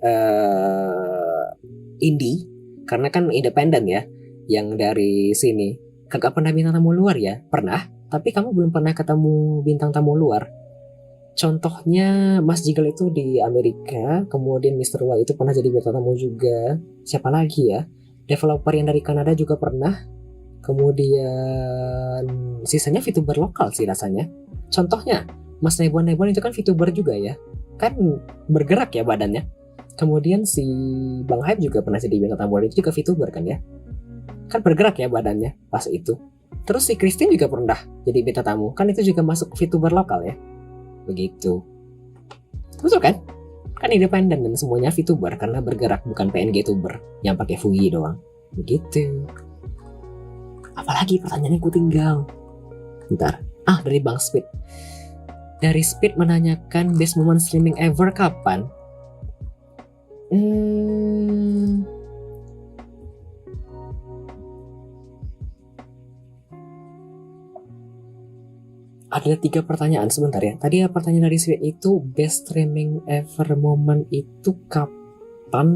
indie, karena kan independen ya, yang dari sini. Kagak pernah bintang tamu luar ya? Pernah, tapi kamu belum pernah ketemu bintang tamu luar. Contohnya Mas Jigal itu di Amerika, kemudian Mr. Y itu pernah jadi bintang tamu juga. Siapa lagi ya? Developer yang dari Kanada juga pernah. Kemudian sisanya VTuber lokal sih rasanya. Contohnya Mas Nebon itu kan VTuber juga ya. Kan bergerak ya badannya. Kemudian si Bang Hype juga pernah jadi bintang tamu, itu juga VTuber kan ya. Kan bergerak ya badannya pas itu. Terus si Christine juga pernah jadi bintang tamu. Kan itu juga masuk VTuber lokal ya. Begitu. Betul kan? Kan independen dan semuanya VTuber karena bergerak, bukan PNG tuber yang pakai Fuji doang. Begitu. Apalagi pertanyaan yang ku tinggal. Bentar. Dari Bang Speed. Dari Speed menanyakan best moment streaming ever kapan? Ada 3 pertanyaan sebentar ya. Tadi pertanyaan dari Speed itu best streaming ever moment itu kapan?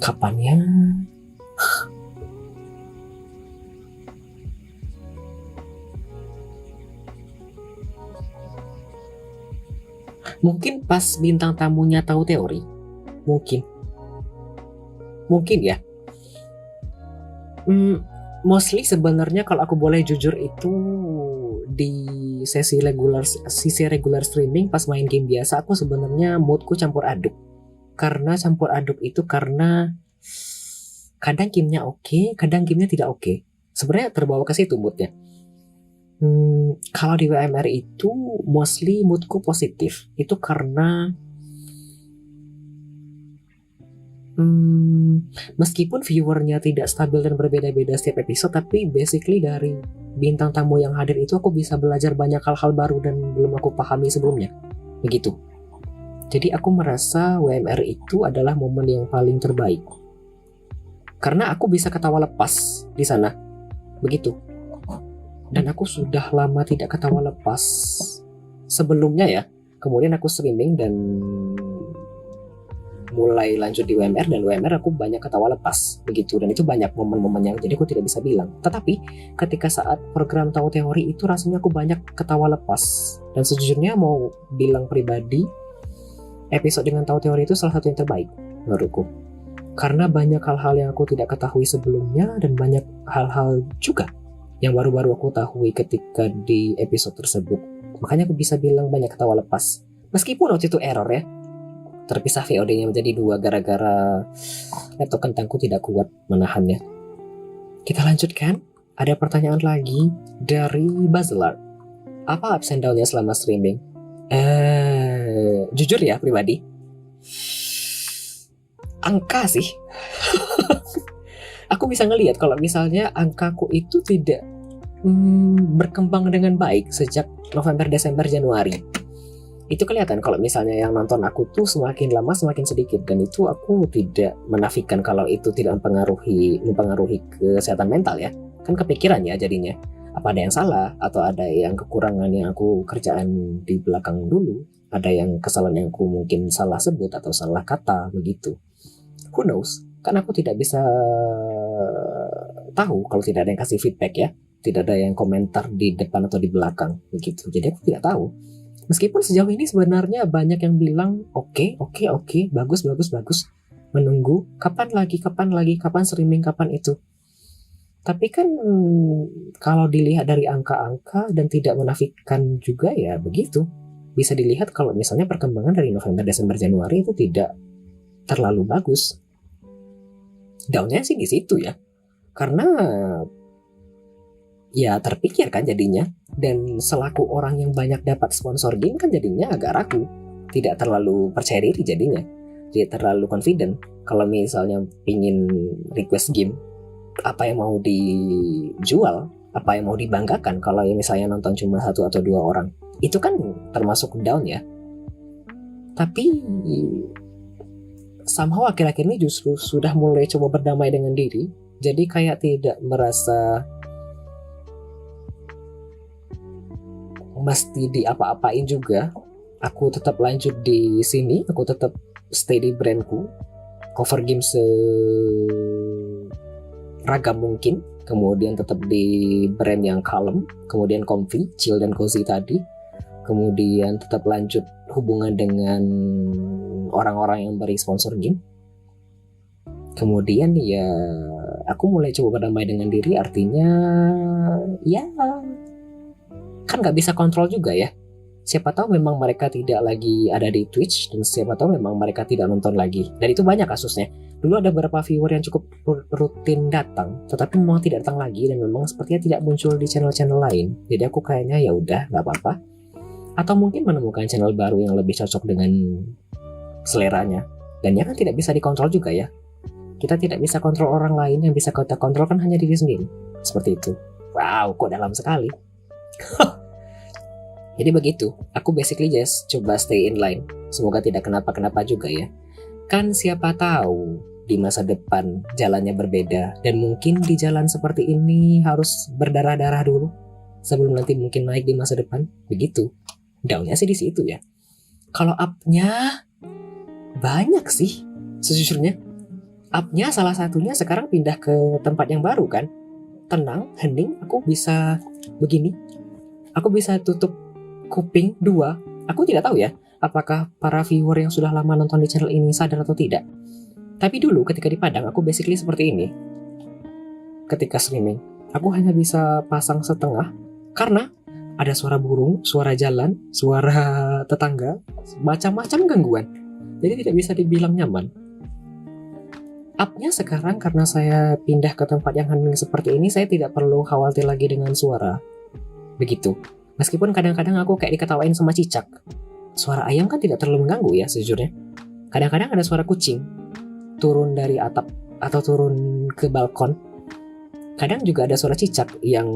Kapan ya? Mungkin pas bintang tamunya tahu teori. Mungkin ya. Mostly sebenarnya kalau aku boleh jujur itu di sesi regular streaming pas main game biasa, aku sebenarnya moodku campur aduk. Karena campur aduk itu karena kadang gamenya oke, kadang gamenya tidak oke. Sebenarnya terbawa ke situ moodnya. Kalau di WMR itu mostly moodku positif. Itu karena meskipun viewernya tidak stabil dan berbeda-beda setiap episode, tapi basically dari bintang tamu yang hadir itu aku bisa belajar banyak hal-hal baru dan belum aku pahami sebelumnya. Begitu. Jadi aku merasa WMR itu adalah momen yang paling terbaik. Karena aku bisa ketawa lepas di sana. Begitu. Dan aku sudah lama tidak ketawa lepas. Sebelumnya ya, Kemudian aku streaming dan mulai lanjut di UMR, dan UMR aku banyak ketawa lepas begitu, dan itu banyak momen-momen yang jadi aku tidak bisa bilang. Tetapi ketika saat program tahu teori itu rasanya aku banyak ketawa lepas, dan sejujurnya mau bilang pribadi, episode dengan tahu teori itu salah satu yang terbaik menurutku, karena banyak hal-hal yang aku tidak ketahui sebelumnya, dan banyak hal-hal juga yang baru-baru aku tahu ketika di episode tersebut. Makanya aku bisa bilang banyak ketawa lepas, meskipun waktu itu error ya, terpisah VOD-nya menjadi 2 gara-gara laptop kentangku tidak kuat menahannya. Kita lanjutkan. Ada pertanyaan lagi dari Bazelar. Apa ups and down-nya selama streaming? Jujur ya pribadi, angka sih. Aku bisa ngelihat kalau misalnya angkaku itu tidak berkembang dengan baik sejak November, Desember, Januari. Itu kelihatan kalau misalnya yang nonton aku tuh semakin lama semakin sedikit, dan itu aku tidak menafikan kalau itu tidak mempengaruhi kesehatan mental ya. Kan kepikiran ya jadinya, apa ada yang salah atau ada yang kekurangan yang aku kerjaan di belakang dulu, ada yang kesalahan yang aku mungkin salah sebut atau salah kata begitu. Who knows? Kan aku tidak bisa tahu kalau tidak ada yang kasih feedback ya, tidak ada yang komentar di depan atau di belakang begitu. Jadi aku tidak tahu. Meskipun sejauh ini sebenarnya banyak yang bilang oke, bagus. Menunggu kapan lagi, kapan streaming, kapan itu. Tapi kan kalau dilihat dari angka-angka dan tidak menafikan juga ya begitu. Bisa dilihat kalau misalnya perkembangan dari November, Desember, Januari itu tidak terlalu bagus. Down-nya sih di situ ya. Karena ya terpikir kan jadinya, dan selaku orang yang banyak dapat sponsor game kan jadinya agak ragu, tidak terlalu percaya diri jadinya, tidak terlalu confident kalau misalnya pingin request game, apa yang mau dijual, apa yang mau dibanggakan kalau yang misalnya nonton cuma 1 atau 2 orang, itu kan termasuk down ya. Tapi somehow akhir-akhir ini justru sudah mulai coba berdamai dengan diri, jadi kayak tidak merasa mesti diapa-apain juga. Aku tetap lanjut di sini, aku tetap stay di brandku, cover game seragam mungkin, kemudian tetap di brand yang kalem, kemudian comfy, chill dan cozy tadi, kemudian tetap lanjut hubungan dengan orang-orang yang beri sponsor game. Kemudian ya aku mulai coba berdamai dengan diri, artinya ya kan gak bisa kontrol juga ya. Siapa tahu memang mereka tidak lagi ada di Twitch, dan siapa tahu memang mereka tidak nonton lagi. Dan itu banyak kasusnya. Dulu ada beberapa viewer yang cukup rutin datang, tetapi memang tidak datang lagi, dan memang sepertinya tidak muncul di channel-channel lain. Jadi aku kayaknya ya udah nggak apa-apa. Atau mungkin menemukan channel baru yang lebih cocok dengan seleranya. Dan ya kan tidak bisa dikontrol juga ya. Kita tidak bisa kontrol orang lain, yang bisa kita kontrol kan hanya diri sendiri. Seperti itu. Wow, kok dalam sekali. Jadi begitu, aku basically just coba stay in line. Semoga tidak kenapa-kenapa juga ya. Kan siapa tahu di masa depan jalannya berbeda, dan mungkin di jalan seperti ini harus berdarah-darah dulu sebelum nanti mungkin naik di masa depan. Begitu. Down-nya sih di situ ya. Kalau up-nya banyak sih sejujurnya. Up-nya salah satunya sekarang pindah ke tempat yang baru kan. Tenang, hening, aku bisa begini. Aku bisa tutup kuping 2. Aku tidak tahu ya, apakah para viewer yang sudah lama nonton di channel ini sadar atau tidak. Tapi dulu ketika di Padang, aku basically seperti ini. Ketika streaming, aku hanya bisa pasang setengah, karena ada suara burung, suara jalan, suara tetangga, macam-macam gangguan. Jadi tidak bisa dibilang nyaman. Up-nya sekarang karena saya pindah ke tempat yang hening seperti ini, saya tidak perlu khawatir lagi dengan suara. Begitu. Meskipun kadang-kadang aku kayak diketawain sama cicak. Suara ayam kan tidak terlalu mengganggu ya sejujurnya. Kadang-kadang ada suara kucing turun dari atap atau turun ke balkon. Kadang juga ada suara cicak yang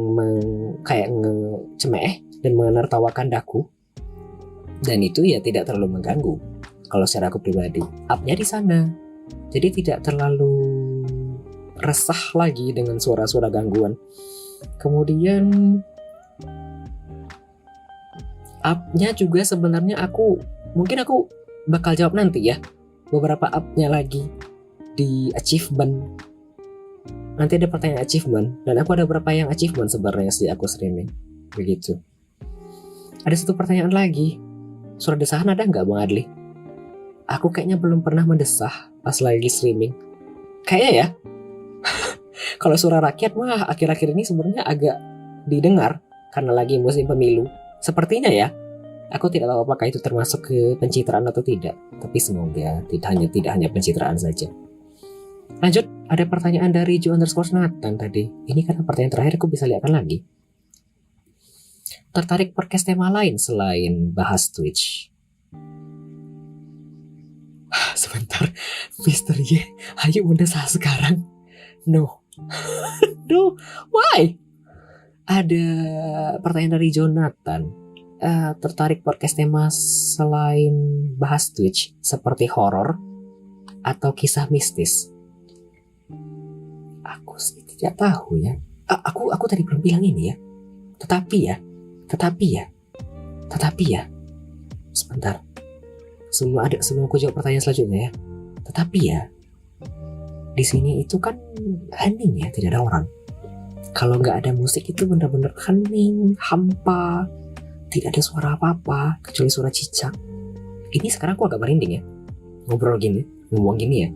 kayak ngecemeeh dan menertawakan daku. Dan itu ya tidak terlalu mengganggu kalau secara aku pribadi. Up-nya di sana. Jadi tidak terlalu resah lagi dengan suara-suara gangguan. Kemudian Up-nya juga sebenarnya mungkin aku bakal jawab nanti ya. Beberapa up-nya lagi di achievement. Nanti ada pertanyaan achievement, dan aku ada beberapa yang achievement sebenarnya sejak aku streaming. Begitu. Ada satu pertanyaan lagi. Suara desahan ada nggak Bang Adli? Aku kayaknya belum pernah mendesah pas lagi streaming. Kayaknya ya. Kalau suara rakyat mah akhir-akhir ini sebenarnya agak didengar karena lagi musim pemilu. Sepertinya ya. Aku tidak tahu apakah itu termasuk ke pencitraan atau tidak. Tapi semoga tidak hanya pencitraan saja. Lanjut, ada pertanyaan dari Jo_Nathan tadi. Ini karena pertanyaan terakhir aku bisa lihatkan lagi. Tertarik podcast tema lain selain bahas Twitch? Sebentar, Mister Y, ayo mendesah sekarang. No. No, why? Ada pertanyaan dari Jonathan. Tertarik podcast tema selain bahas Twitch seperti horor atau kisah mistis? Aku sih tidak tahu ya. Aku tadi belum bilang ini ya. Tetapi ya. Sebentar. Sebelum aku jawab pertanyaan selanjutnya ya. Tetapi ya, di sini itu kan hening ya, tidak ada orang. Kalau nggak ada musik itu benar-benar hening, hampa, tidak ada suara apa-apa kecuali suara cicak. Ini sekarang aku agak merinding ya, ngomong gini ya.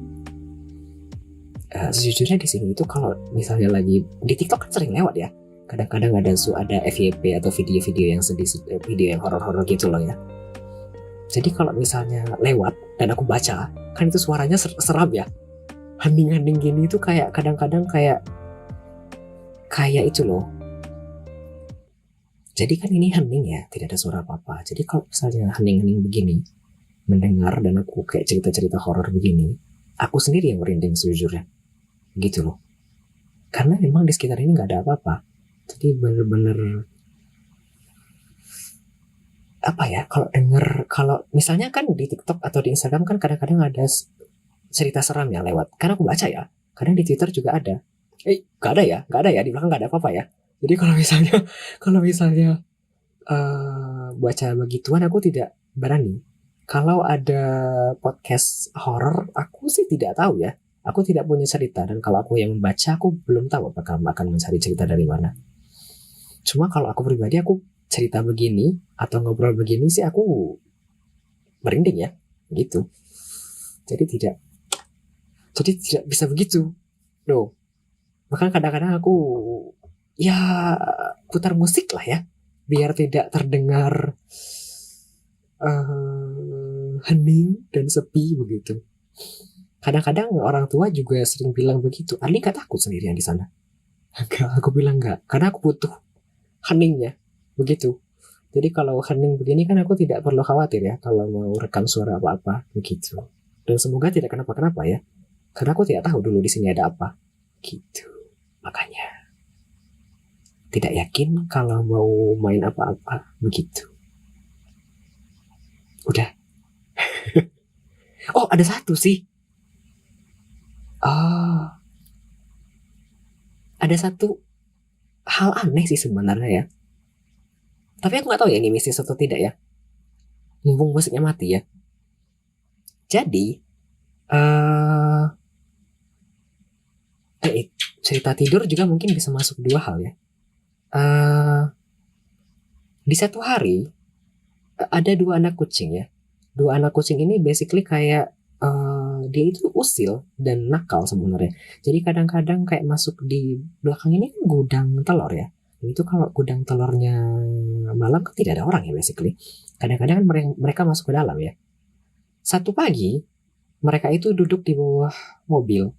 Sejujurnya di sini itu kalau misalnya lagi di TikTok kan sering lewat ya. Kadang-kadang ada FYP atau video-video yang video yang horor-horor gitu loh ya. Jadi kalau misalnya lewat dan aku baca, kan itu suaranya seram ya. Hening-hening gini itu kayak kadang-kadang kayak itu loh. Jadi kan ini hening ya, tidak ada suara apa-apa. Jadi kalau misalnya hening-hening begini, mendengar dan aku kayak cerita-cerita horor begini, aku sendiri yang merinding sejujurnya. Gitu loh. Karena memang di sekitar ini nggak ada apa-apa. Jadi bener-bener apa ya, kalau misalnya kan di TikTok atau di Instagram kan kadang-kadang ada cerita seram yang lewat. Karena aku baca ya, kadang di Twitter juga ada. Gak ada ya, di belakang gak ada apa-apa ya. Jadi kalau misalnya baca begituan aku tidak berani. Kalau ada podcast horor, aku sih tidak tahu ya. Aku tidak punya cerita, dan kalau aku yang membaca, aku belum tahu apakah akan mencari cerita dari mana. Cuma kalau aku pribadi, aku cerita begini atau ngobrol begini sih aku merinding ya, gitu. Jadi tidak bisa begitu. No. Bahkan kadang-kadang aku ya putar musik lah ya, biar tidak terdengar hening dan sepi begitu. Kadang-kadang orang tua juga sering bilang begitu. Ali gak takut sendirian di sana? Enggak, aku bilang enggak, karena aku butuh heningnya begitu. Jadi kalau hening begini kan aku tidak perlu khawatir ya kalau mau rekam suara apa-apa begitu. Dan semoga tidak kenapa-kenapa ya, karena aku tidak tahu dulu di sini ada apa gitu. Makanya tidak yakin kalau mau main apa-apa begitu. Udah. Oh, ada satu sih. Ada satu hal aneh sih sebenarnya ya. Tapi aku nggak tahu ya ini mistis atau tidak ya. Mumpung musiknya mati ya. Jadi cerita tidur juga mungkin bisa masuk dua hal ya. Di satu hari ada dua anak kucing ya. Dua anak kucing ini basically kayak dia itu usil dan nakal sebenarnya. Jadi kadang-kadang kayak masuk di belakang ini kan gudang telur ya. Itu kalau gudang telurnya malam kan tidak ada orang ya basically. Kadang-kadang kan mereka masuk ke dalam ya. Satu pagi mereka itu duduk di bawah mobil.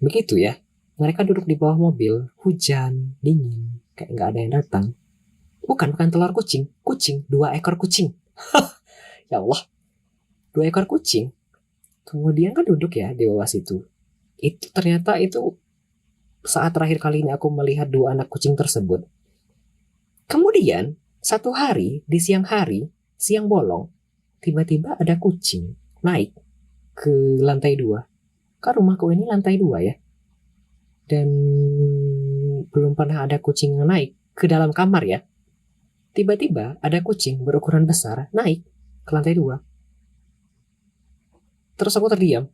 Begitu ya. Mereka duduk di bawah mobil, hujan, dingin, kayak nggak ada yang datang. Bukan telur kucing, 2 ekor kucing. Ya Allah, 2 ekor kucing. Kemudian kan duduk ya di bawah situ. Itu ternyata itu saat terakhir kali ini aku melihat 2 anak kucing tersebut. Kemudian satu hari di siang hari, siang bolong, tiba-tiba ada kucing naik ke lantai 2. Kan rumahku ini lantai 2 ya. Dan belum pernah ada kucing yang naik ke dalam kamar ya. Tiba-tiba ada kucing berukuran besar naik ke lantai 2. Terus aku terdiam.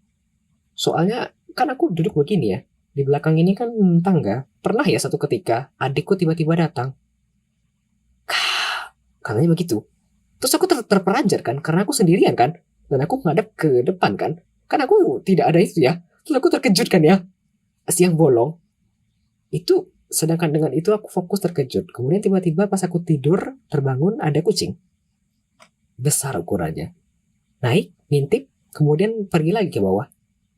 Soalnya kan aku duduk begini ya. Di belakang ini kan tangga. Pernah ya satu ketika adikku tiba-tiba datang. Katanya begitu. Terus aku terperanjat kan, karena aku sendirian kan. Dan aku ngadep ke depan kan. Kan aku tidak ada itu ya. Terus aku terkejut kan ya. Siang bolong. Itu, sedangkan dengan itu aku fokus terkejut. Kemudian tiba-tiba pas aku tidur, terbangun ada kucing. Besar ukurannya. Naik, ngintip, kemudian pergi lagi ke bawah.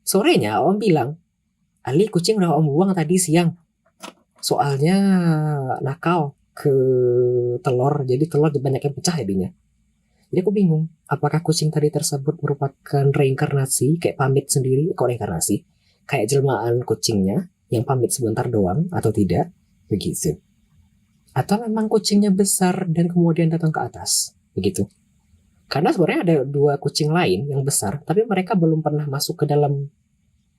Sorenya om bilang, Ali kucing udah om buang tadi siang. Soalnya nakal ke telur, jadi telur banyak yang pecah jadinya. Jadi aku bingung, apakah kucing tadi tersebut merupakan reinkarnasi, kayak pamit sendiri, kok reinkarnasi, kayak jelmaan kucingnya yang pamit sebentar doang atau tidak, begitu. Atau memang kucingnya besar dan kemudian datang ke atas, begitu. Karena sebenarnya ada 2 kucing lain yang besar, tapi mereka belum pernah masuk ke dalam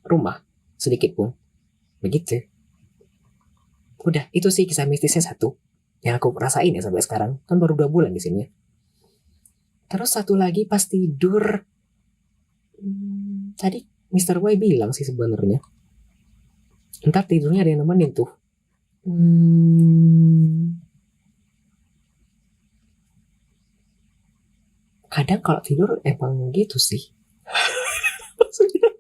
rumah sedikit pun, begitu. Udah, itu sih kisah mistisnya satu yang aku rasain ya sampai sekarang. Kan baru 2 bulan di sini. Terus satu lagi pas tidur, tadi Mr. Y bilang sih sebenarnya. Ntar tidurnya ada yang nemenin tuh. Kadang kalau tidur emang gitu sih. Maksudnya,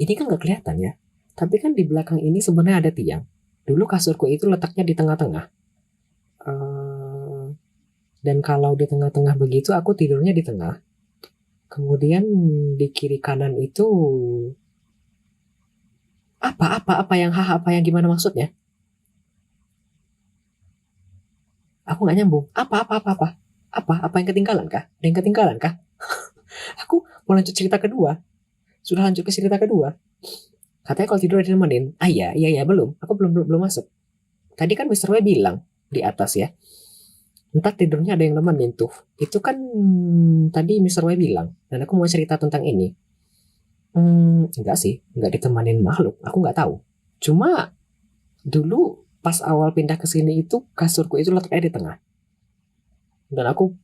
ini kan nggak kelihatan ya. Tapi kan di belakang ini sebenarnya ada tiang. Dulu kasurku itu letaknya di tengah-tengah. Dan kalau di tengah-tengah begitu, aku tidurnya di tengah. Kemudian di kiri kanan itu apa yang apa yang gimana maksudnya? Aku nggak nyambung. Apa yang ketinggalan kah? Ada yang ketinggalan kah? Aku mau lanjut cerita kedua. Sudah lanjut ke cerita kedua. Katanya kalau tidur ditemenin. Iya, belum. Aku belum masuk. Tadi kan Mr. W bilang di atas ya. Entar tidurnya ada yang nemenin tuh. Itu kan tadi Mr. W bilang. Dan aku mau cerita tentang ini. Enggak sih. Enggak ditemenin makhluk. Aku nggak tahu. Cuma dulu pas awal pindah ke sini itu kasurku itu letaknya di tengah. Dan aku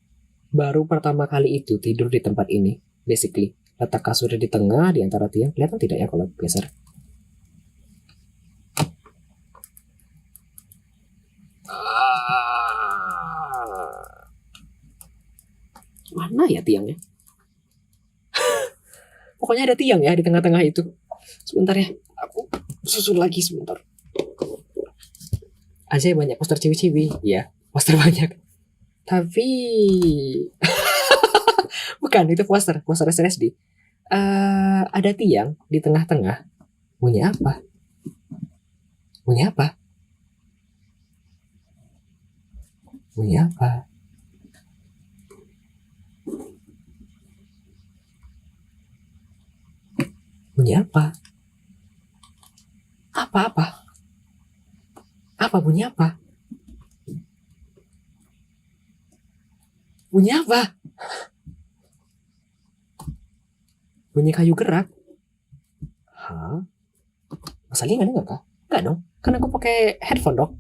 baru pertama kali itu tidur di tempat ini. Basically. Letak kasurnya di tengah di antara tiang. Kelihatan tidak ya kalau geser? Mana ya tiangnya? Pokoknya ada tiang ya di tengah-tengah itu. Sebentar ya, aku susun lagi sebentar. Aja banyak poster ciwi-ciwi, ya, poster banyak. Tapi bukan itu poster SNSD. Ada tiang di tengah-tengah. Bunyi apa? Bunyi apa? Bunyi apa? Bunyi apa? Apa? Apa bunyi apa? Bunyi apa? Bunyi kayu gerak. Hah? Mas Ali nggak dengar kah? Nggak dong. Kan aku pakai headphone dong.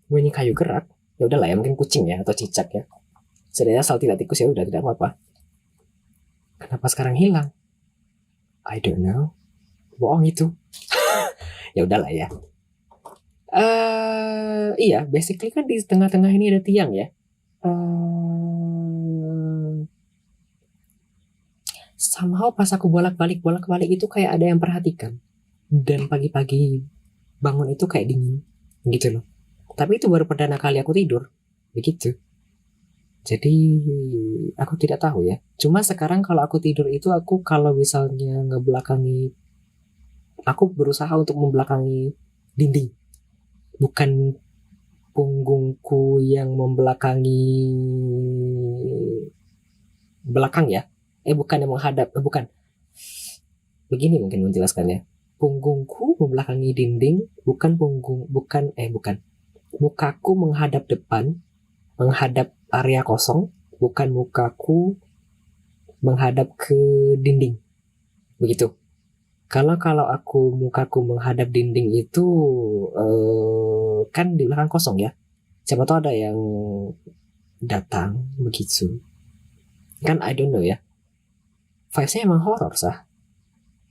Bunyi kayu gerak. Ya udahlah ya, mungkin kucing ya atau cicak ya. Setidaknya asal tidak tikus ya udah tidak apa-apa. Kenapa sekarang hilang? I don't know. Bohong itu. Ya udahlah ya. Iya, basically kan di tengah-tengah ini ada tiang ya. Somehow pas aku bolak-balik itu kayak ada yang perhatikan. Dan pagi-pagi bangun itu kayak dingin gitu loh. Tapi itu baru perdana kali aku tidur. Begitu. Jadi aku tidak tahu ya. Cuma sekarang kalau aku tidur itu aku kalau misalnya ngebelakangi, aku berusaha untuk membelakangi dinding. Bukan punggungku yang membelakangi belakang ya. Bukan yang menghadap. Bukan. Begini mungkin menjelaskannya. Punggungku membelakangi dinding, bukan bukan. Mukaku menghadap depan, menghadap area kosong, bukan mukaku menghadap ke dinding. Begitu. Kalau aku mukaku menghadap dinding itu kan di belakang kosong ya. Siapa tahu ada yang datang begitu. Kan I don't know ya. Vibes-nya emang horor sah.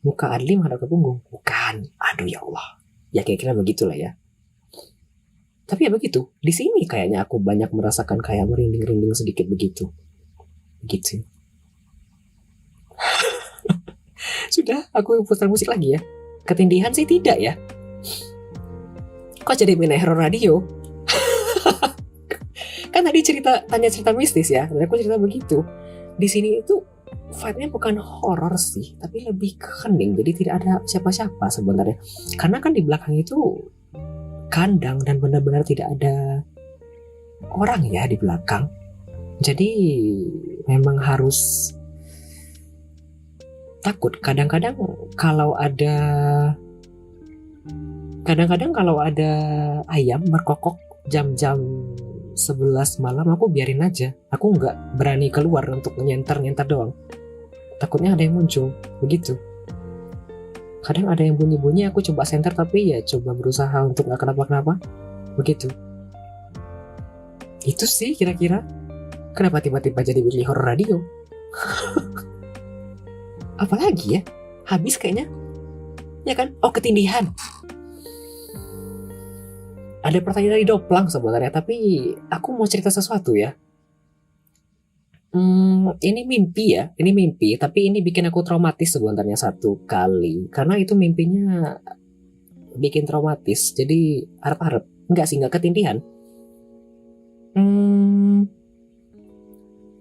Muka Adli menghadap ke punggung. Bukan. Aduh ya Allah. Ya kira-kira begitulah ya. Tapi ya begitu. Di sini kayaknya aku banyak merasakan kayak merinding-rinding sedikit begitu. Begitu. Sudah, aku putar musik lagi ya. Ketindihan sih tidak ya. Kok jadi main horror radio? Kan tadi tanya cerita mistis ya, dan aku cerita begitu. Di sini itu vibe-nya bukan horor sih, tapi lebih ke hening. Jadi tidak ada siapa-siapa sebenarnya. Karena kan di belakang itu kandang dan benar-benar tidak ada orang ya di belakang. Jadi memang harus takut. Kadang-kadang kalau ada ayam berkokok jam-jam 11 malam, aku biarin aja. Aku nggak berani keluar untuk nyenter-nyenter doang. Takutnya ada yang muncul, begitu. Kadang ada yang bunyi-bunyi, aku coba senter tapi ya coba berusaha untuk nggak kenapa-kenapa, begitu. Itu sih kira-kira. Kenapa tiba-tiba jadi weekly horror radio? Apalagi ya? Habis kayaknya. Ya kan? Oh, ketindihan. Ada pertanyaan dari Doplang sebenarnya, tapi aku mau cerita sesuatu ya. Ini mimpi, tapi ini bikin aku traumatis sebenarnya satu kali. Karena itu mimpinya bikin traumatis, jadi harap-harap. Enggak ketindihan.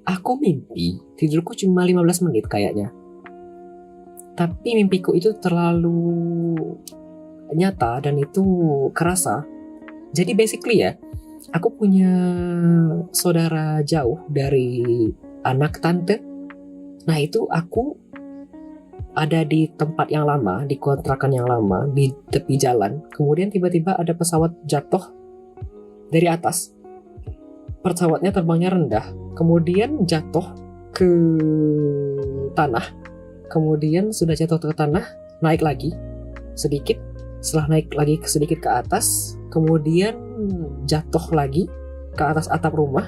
Aku mimpi, tidurku cuma 15 menit kayaknya. Tapi mimpiku itu terlalu nyata dan itu kerasa. Jadi basically ya, aku punya saudara jauh dari anak tante. Nah itu aku ada di tempat yang lama, di kontrakan yang lama, di tepi jalan. Kemudian tiba-tiba ada pesawat jatuh dari atas. Pesawatnya terbangnya rendah, kemudian jatuh ke tanah. Kemudian sudah jatuh ke tanah, naik lagi sedikit. Setelah naik lagi sedikit ke atas, kemudian jatuh lagi ke atas atap rumah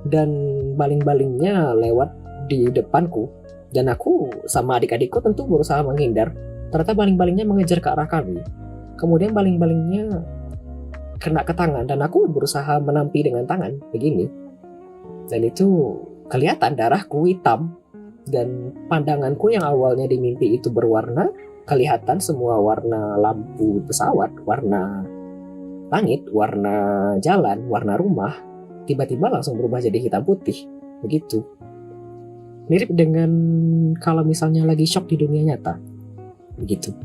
dan baling-balingnya lewat di depanku. Dan aku sama adik-adikku tentu berusaha menghindar. Ternyata baling-balingnya mengejar ke arah kami. Kemudian baling-balingnya kena ke tangan dan aku berusaha menampi dengan tangan begini. Dan itu kelihatan darahku hitam. Dan pandanganku yang awalnya di mimpi itu berwarna, kelihatan semua warna lampu pesawat, warna langit, warna jalan, warna rumah, tiba-tiba langsung berubah jadi hitam putih. Begitu. Mirip dengan kalau misalnya lagi shock di dunia nyata. Begitu.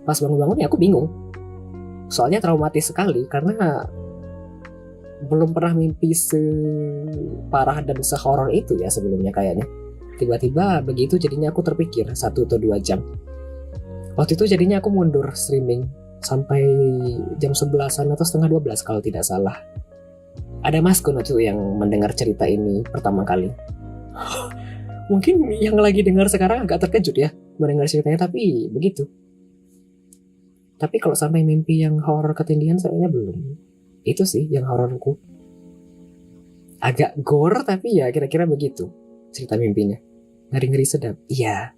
Pas bangun-bangun ya aku bingung. Soalnya traumatis sekali karena belum pernah mimpi separah dan sehoror itu ya sebelumnya kayaknya. Tiba-tiba begitu jadinya aku terpikir 1 atau 2 jam. Waktu itu jadinya aku mundur streaming sampai jam 11-an atau setengah 12 kalau tidak salah. Ada masku tuh yang mendengar cerita ini pertama kali. Mungkin yang lagi dengar sekarang agak terkejut ya mendengar ceritanya, tapi begitu. Tapi kalau sampai mimpi yang horor ketindihan sayangnya belum. Itu sih yang hororku. Agak gore tapi ya kira-kira begitu cerita mimpinya. Ngeri-ngeri sedap. Iya.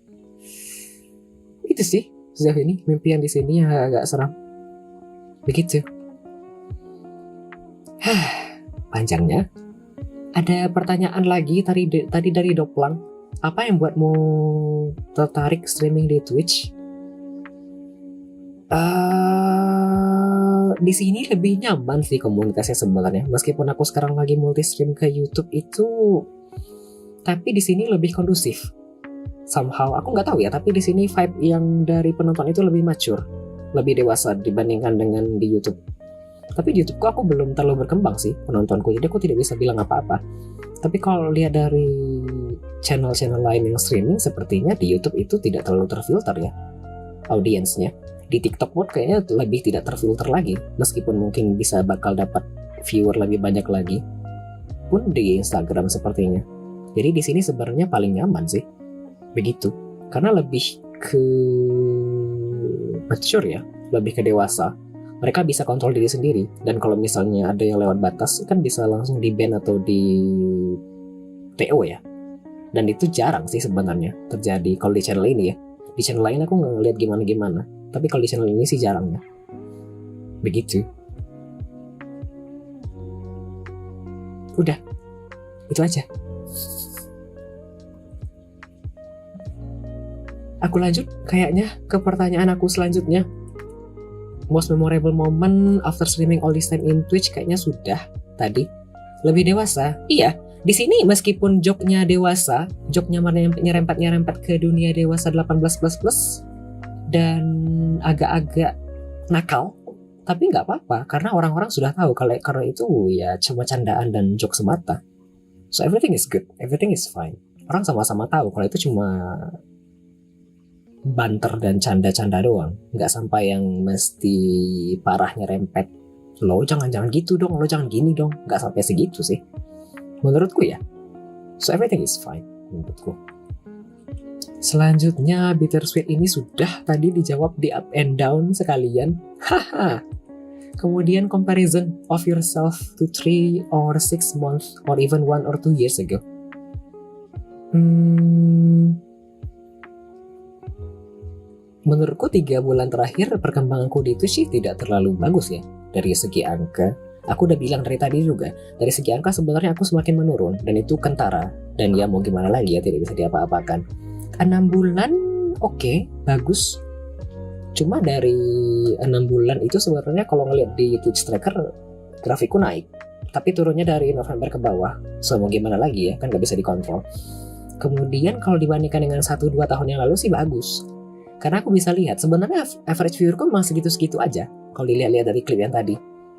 Itu sih sejauh ini mimpi yang di sini yang agak seram. Begitu. Panjangnya. Ada pertanyaan lagi tadi dari Doplang. Apa yang buatmu tertarik streaming di Twitch? Di sini lebih nyaman sih komunitasnya sebenarnya. Meskipun aku sekarang lagi multi stream ke YouTube itu, tapi di sini lebih kondusif. Somehow aku nggak tahu ya, tapi di sini vibe yang dari penonton itu lebih mature, lebih dewasa dibandingkan dengan di YouTube. Tapi di YouTubeku aku belum terlalu berkembang sih penontonku, jadi aku tidak bisa bilang apa-apa. Tapi kalau lihat dari channel-channel lain yang streaming, sepertinya di YouTube itu tidak terlalu terfilter ya audiensnya. Di TikTok pun kayaknya lebih tidak terfilter lagi, meskipun mungkin bisa bakal dapat viewer lebih banyak lagi. Pun di Instagram sepertinya. Jadi di sini sebenarnya paling nyaman sih. Begitu. Karena lebih ke mature ya, lebih ke dewasa. Mereka bisa kontrol diri sendiri, dan kalau misalnya ada yang lewat batas kan bisa langsung di ban atau di TO ya. Dan itu jarang sih sebenarnya terjadi kalau di channel ini ya. Di channel lain aku nggak ngeliat gimana-gimana, tapi kalau di channel ini sih jarang ya. Begitu. Udah, itu aja. Aku lanjut kayaknya ke pertanyaan aku selanjutnya. Most memorable moment after streaming all this time in Twitch kayaknya sudah tadi. Lebih dewasa, iya. Di sini meskipun joknya dewasa, joknya nyerempet ke dunia dewasa 18+++, dan agak-agak nakal, tapi nggak apa-apa karena orang-orang sudah tahu kalau karena itu ya cuma candaan dan jok semata. So everything is good, everything is fine. Orang sama-sama tahu kalau itu cuma banter dan canda-canda doang, nggak sampai yang mesti parah nyerempet. Lo jangan gitu dong, lo jangan gini dong, nggak sampai segitu sih menurutku ya. So everything is fine menurutku. Selanjutnya bittersweet ini sudah tadi dijawab di up and down sekalian. Haha. Kemudian comparison of yourself to 3 or 6 months or even 1 or 2 years ago. Menurutku 3 bulan terakhir perkembanganku di Twitch sih tidak terlalu bagus ya. Dari segi angka, aku udah bilang dari tadi juga, dari segi angka sebenarnya aku semakin menurun, dan itu kentara. Dan ya mau gimana lagi ya, tidak bisa diapa-apakan. 6 bulan oke, bagus. Cuma dari 6 bulan itu sebenarnya kalau ngeliat di Twitch tracker, grafikku naik. Tapi turunnya dari November ke bawah. So mau gimana lagi ya, kan gak bisa dikontrol. Kemudian kalau dibandingkan dengan 1-2 tahun yang lalu sih bagus. Karena aku bisa lihat sebenarnya average viewerku memang segitu-segitu aja. Kalau dilihat-lihat dari klip yang tadi,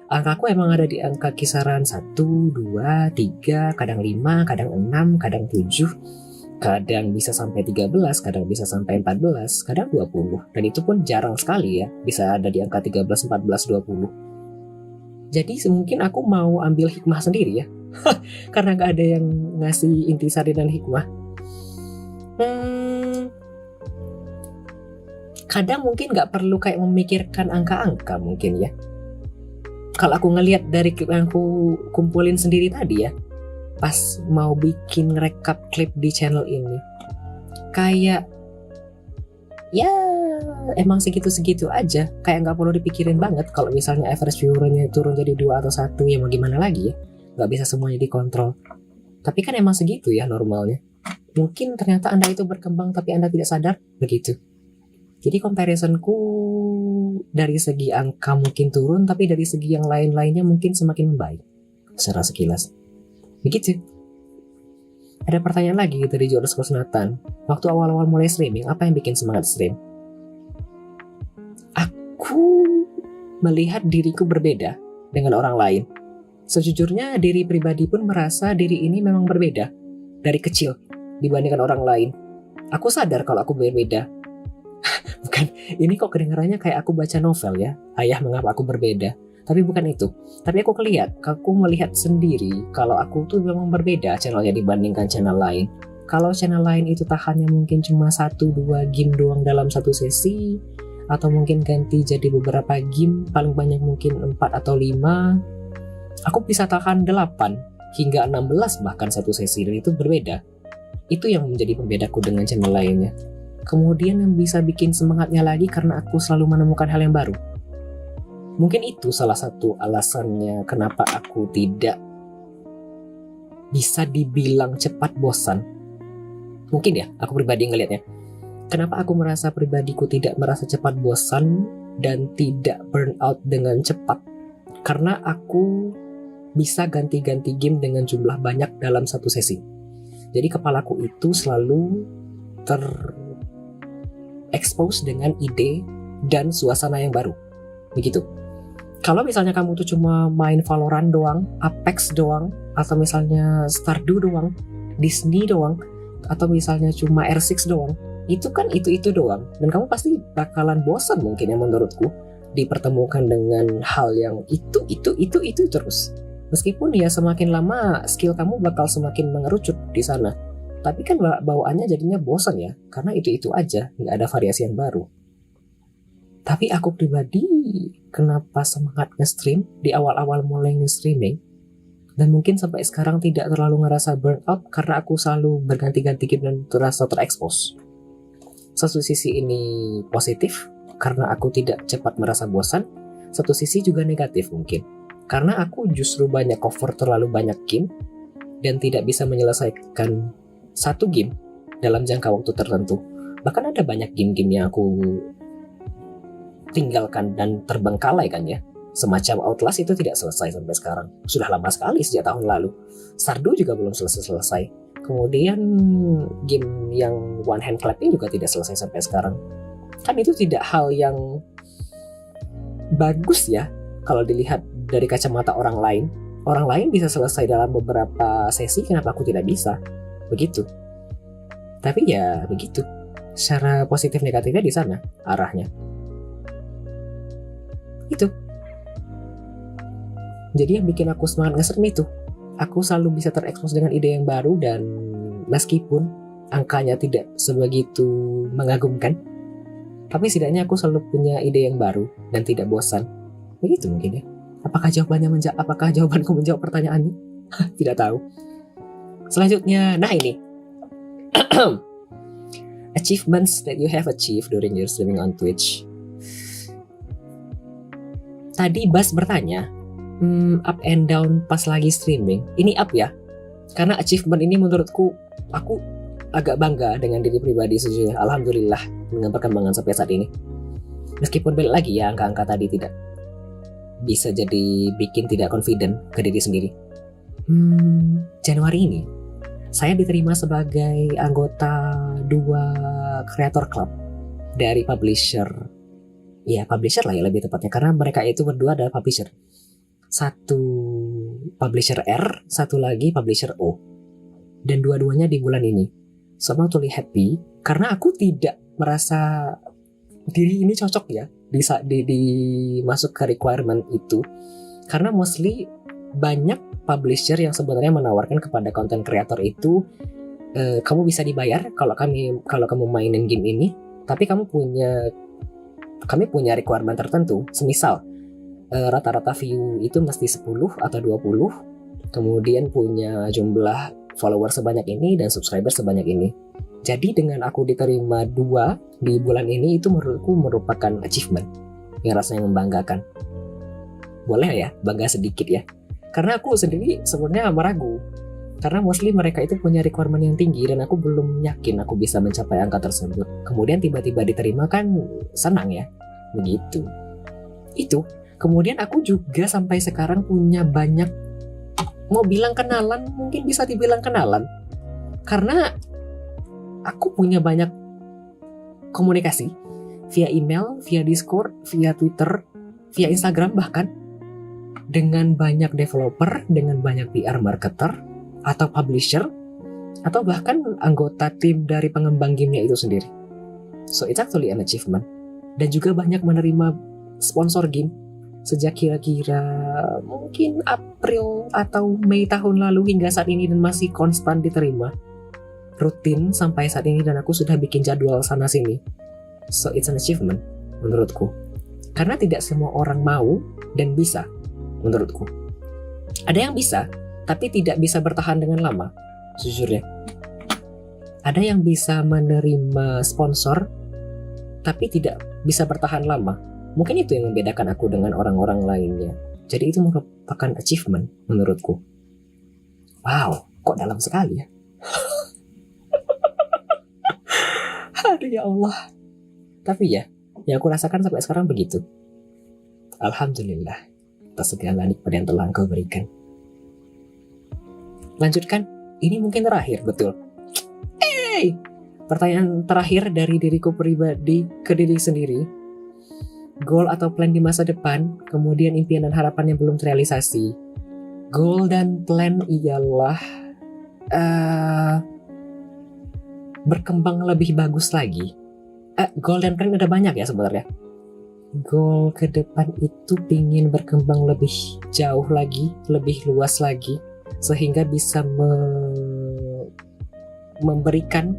angkaku emang ada di angka kisaran 1, 2, 3, kadang 5, kadang 6, kadang 7, kadang bisa sampai 13, kadang bisa sampai 14, kadang 20. Dan itu pun jarang sekali ya, bisa ada di angka 13, 14, 20. Jadi mungkin aku mau ambil hikmah sendiri ya. Karena gak ada yang ngasih intisari dan hikmah. Kadang mungkin gak perlu kayak memikirkan angka-angka mungkin ya. Kalau aku ngelihat dari klip yang aku kumpulin sendiri tadi ya, pas mau bikin rekap klip di channel ini, kayak ya emang segitu-segitu aja. Kayak gak perlu dipikirin banget. Kalau misalnya average viewernya turun jadi 2 atau 1, ya mau gimana lagi ya, gak bisa semuanya dikontrol. Tapi kan emang segitu ya normalnya. Mungkin ternyata Anda itu berkembang tapi Anda tidak sadar, begitu. Jadi comparisonku dari segi angka mungkin turun, tapi dari segi yang lain-lainnya mungkin semakin membaik secara sekilas. Begitu. Ada pertanyaan lagi dari Jonas Nathan. Waktu awal-awal mulai streaming, apa yang bikin semangat stream? Aku melihat diriku berbeda dengan orang lain. Sejujurnya diri pribadi pun merasa diri ini memang berbeda dari kecil dibandingkan orang lain. Aku sadar kalau aku berbeda. Bukan, ini kok kedengarannya kayak aku baca novel ya. Ayah mengapa aku berbeda. Tapi bukan itu. Tapi aku melihat sendiri kalau aku tuh memang berbeda channelnya dibandingkan channel lain. Kalau channel lain itu tahannya mungkin cuma 1-2 game doang dalam satu sesi, atau mungkin ganti jadi beberapa game, paling banyak mungkin 4 atau 5. Aku bisa tahan 8 hingga 16 bahkan satu sesi, dan itu berbeda. Itu yang menjadi pembedaku dengan channel lainnya. Kemudian yang bisa bikin semangatnya lagi karena aku selalu menemukan hal yang baru. Mungkin itu salah satu alasannya kenapa aku tidak bisa dibilang cepat bosan. Mungkin ya, aku pribadi ngelihatnya. Kenapa aku merasa pribadiku tidak merasa cepat bosan dan tidak burn out dengan cepat? Karena aku bisa ganti-ganti game dengan jumlah banyak dalam satu sesi. Jadi kepalaku itu selalu expose dengan ide dan suasana yang baru. Begitu. Kalau misalnya kamu tuh cuma main Valorant doang, Apex doang, atau misalnya Stardew doang, Disney doang, atau misalnya cuma R6 doang, itu kan itu doang. Dan kamu pasti bakalan bosan mungkin ya menurutku, dipertemukan dengan hal yang itu terus. Meskipun ya semakin lama skill kamu bakal semakin mengerucut di sana. Tapi kan bawaannya jadinya bosan ya, karena itu aja, nggak ada variasi yang baru. Tapi aku pribadi, kenapa semangat nge-stream di awal-awal mulai nge-streaming, dan mungkin sampai sekarang tidak terlalu ngerasa burnout karena aku selalu berganti-ganti game dan terasa terekspos. Satu sisi ini positif karena aku tidak cepat merasa bosan, satu sisi juga negatif mungkin karena aku justru banyak cover terlalu banyak game dan tidak bisa menyelesaikan satu game dalam jangka waktu tertentu. Bahkan ada banyak game-game yang aku tinggalkan dan terbengkalai kan ya. Semacam Outlast itu tidak selesai sampai sekarang. Sudah lama sekali, sejak tahun lalu. Stardew juga belum selesai-selesai. Kemudian game yang one hand clapping juga tidak selesai sampai sekarang. Kan itu tidak hal yang bagus ya kalau dilihat dari kacamata orang lain. Orang lain bisa selesai dalam beberapa sesi, kenapa aku tidak bisa? Begitu. Tapi ya begitu. Secara positif negatifnya di sana arahnya. Itu. Jadi yang bikin aku semangat nge-stream itu, aku selalu bisa terekspos dengan ide yang baru dan meskipun angkanya tidak sebegitu mengagumkan, tapi setidaknya aku selalu punya ide yang baru dan tidak bosan. Begitu mungkin ya. Apakah jawabanku menjawab pertanyaannya? Tidak tahu. Selanjutnya, nah ini. Achievements that you have achieved during your streaming on Twitch. Tadi Bas bertanya, up and down pas lagi streaming. Ini up ya, karena achievement ini menurutku, aku agak bangga dengan diri pribadi sejujurnya. Alhamdulillah dengan perkembangan sampai saat ini. Meskipun balik lagi ya, angka-angka tadi tidak bisa jadi bikin tidak confident ke diri sendiri. Januari ini saya diterima sebagai anggota 2 creator club dari publisher. Ya publisher lah ya lebih tepatnya, karena mereka itu berdua adalah publisher. Satu publisher R, satu lagi publisher O. Dan dua-duanya di bulan ini. So I'm totally happy karena aku tidak merasa diri ini cocok ya di masuk ke requirement itu. Karena mostly banyak publisher yang sebenarnya menawarkan kepada content creator itu, kamu bisa dibayar kalau kamu mainin game ini, tapi kami punya requirement tertentu. Semisal rata-rata view itu mesti 10 atau 20, kemudian punya jumlah follower sebanyak ini dan subscriber sebanyak ini. Jadi dengan aku diterima 2 di bulan ini, itu menurutku merupakan achievement yang rasanya membanggakan. Boleh ya bangga sedikit ya, karena aku sendiri sebenarnya meragu, karena mostly mereka itu punya requirement yang tinggi dan aku belum yakin aku bisa mencapai angka tersebut. Kemudian tiba-tiba diterima kan senang ya, begitu. Itu. Kemudian aku juga sampai sekarang punya banyak, mau bilang kenalan, mungkin bisa dibilang kenalan, karena aku punya banyak komunikasi via email, via Discord, via Twitter, via Instagram bahkan, dengan banyak developer, dengan banyak PR marketer, atau publisher, atau bahkan anggota tim dari pengembang gamenya itu sendiri. So it's actually an achievement. Dan juga banyak menerima sponsor game sejak kira-kira mungkin April atau Mei tahun lalu hingga saat ini, dan masih konstan diterima rutin sampai saat ini, dan aku sudah bikin jadwal sana sini. So it's an achievement menurutku, karena tidak semua orang mau dan bisa. Menurutku ada yang bisa tapi tidak bisa bertahan dengan lama. Sejujurnya ada yang bisa menerima sponsor tapi tidak bisa bertahan lama. Mungkin itu yang membedakan aku dengan orang-orang lainnya. Jadi itu merupakan achievement menurutku. Wow, kok dalam sekali ya. Aduh ya Allah. Tapi ya, yang aku rasakan sampai sekarang begitu. Alhamdulillah atas segala nikmat yang telah Engkau berikan. Lanjutkan, ini mungkin terakhir, betul. Pertanyaan terakhir dari diriku pribadi ke diri sendiri. Goal atau plan di masa depan, kemudian impian dan harapan yang belum terrealisasi. Goal dan plan ialah berkembang lebih bagus lagi. Goal dan plan ada banyak ya sebenarnya. Goal ke depan itu pingin berkembang lebih jauh lagi, lebih luas lagi, sehingga bisa memberikan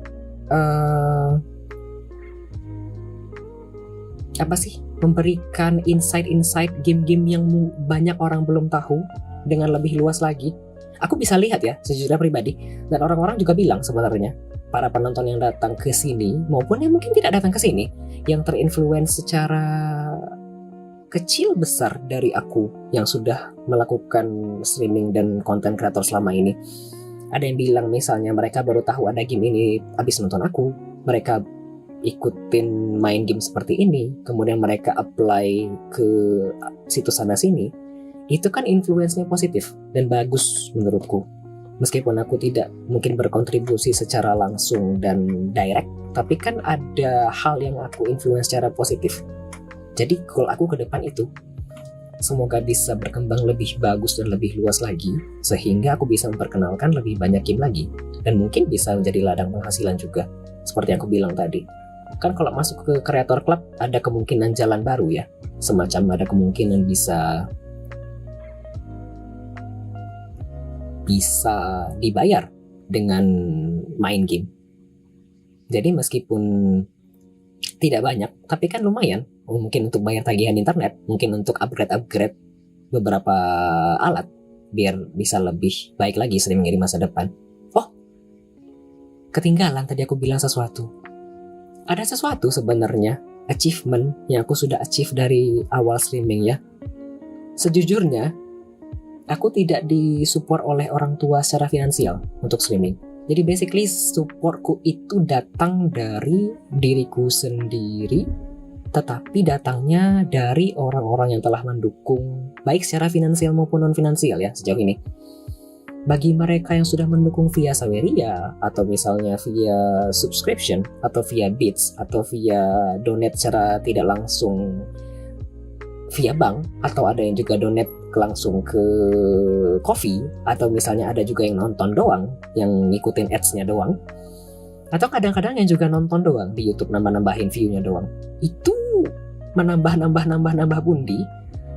apa sih, memberikan insight-insight game-game yang banyak orang belum tahu dengan lebih luas lagi. Aku bisa lihat ya, sejujurnya pribadi, dan orang-orang juga bilang sebenarnya, para penonton yang datang ke sini maupun yang mungkin tidak datang ke sini, yang terinfluence secara kecil besar dari aku yang sudah melakukan streaming dan konten kreator selama ini. Ada yang bilang misalnya mereka baru tahu ada game ini habis nonton aku, mereka ikutin main game seperti ini, kemudian mereka apply ke situs sana sini. Itu kan influence-nya positif dan bagus menurutku. Meskipun aku tidak mungkin berkontribusi secara langsung dan direct, tapi kan ada hal yang aku influence secara positif. Jadi goal aku ke depan itu, semoga bisa berkembang lebih bagus dan lebih luas lagi, sehingga aku bisa memperkenalkan lebih banyak game lagi, dan mungkin bisa menjadi ladang penghasilan juga, seperti yang aku bilang tadi. Kan kalau masuk ke Creator Club, ada kemungkinan jalan baru ya, semacam ada kemungkinan bisa dibayar dengan main game. Jadi meskipun tidak banyak, tapi kan lumayan. Mungkin untuk bayar tagihan internet, mungkin untuk upgrade beberapa alat, biar bisa lebih baik lagi streaming di masa depan. Oh, ketinggalan tadi aku bilang sesuatu. Ada sesuatu sebenarnya, achievement yang aku sudah achieve dari awal streaming ya. Sejujurnya, aku tidak disupport oleh orang tua secara finansial untuk streaming. Jadi basically supportku itu datang dari diriku sendiri, tetapi datangnya dari orang-orang yang telah mendukung, baik secara finansial maupun non-finansial ya sejauh ini. Bagi mereka yang sudah mendukung via Saweria, atau misalnya via subscription, atau via bits, atau via donate secara tidak langsung via bank, atau ada yang juga donate langsung ke Ko-fi, atau misalnya ada juga yang nonton doang, yang ngikutin ads-nya doang, atau kadang-kadang yang juga nonton doang di YouTube, nambah-nambahin view-nya doang. Itu menambah pundi.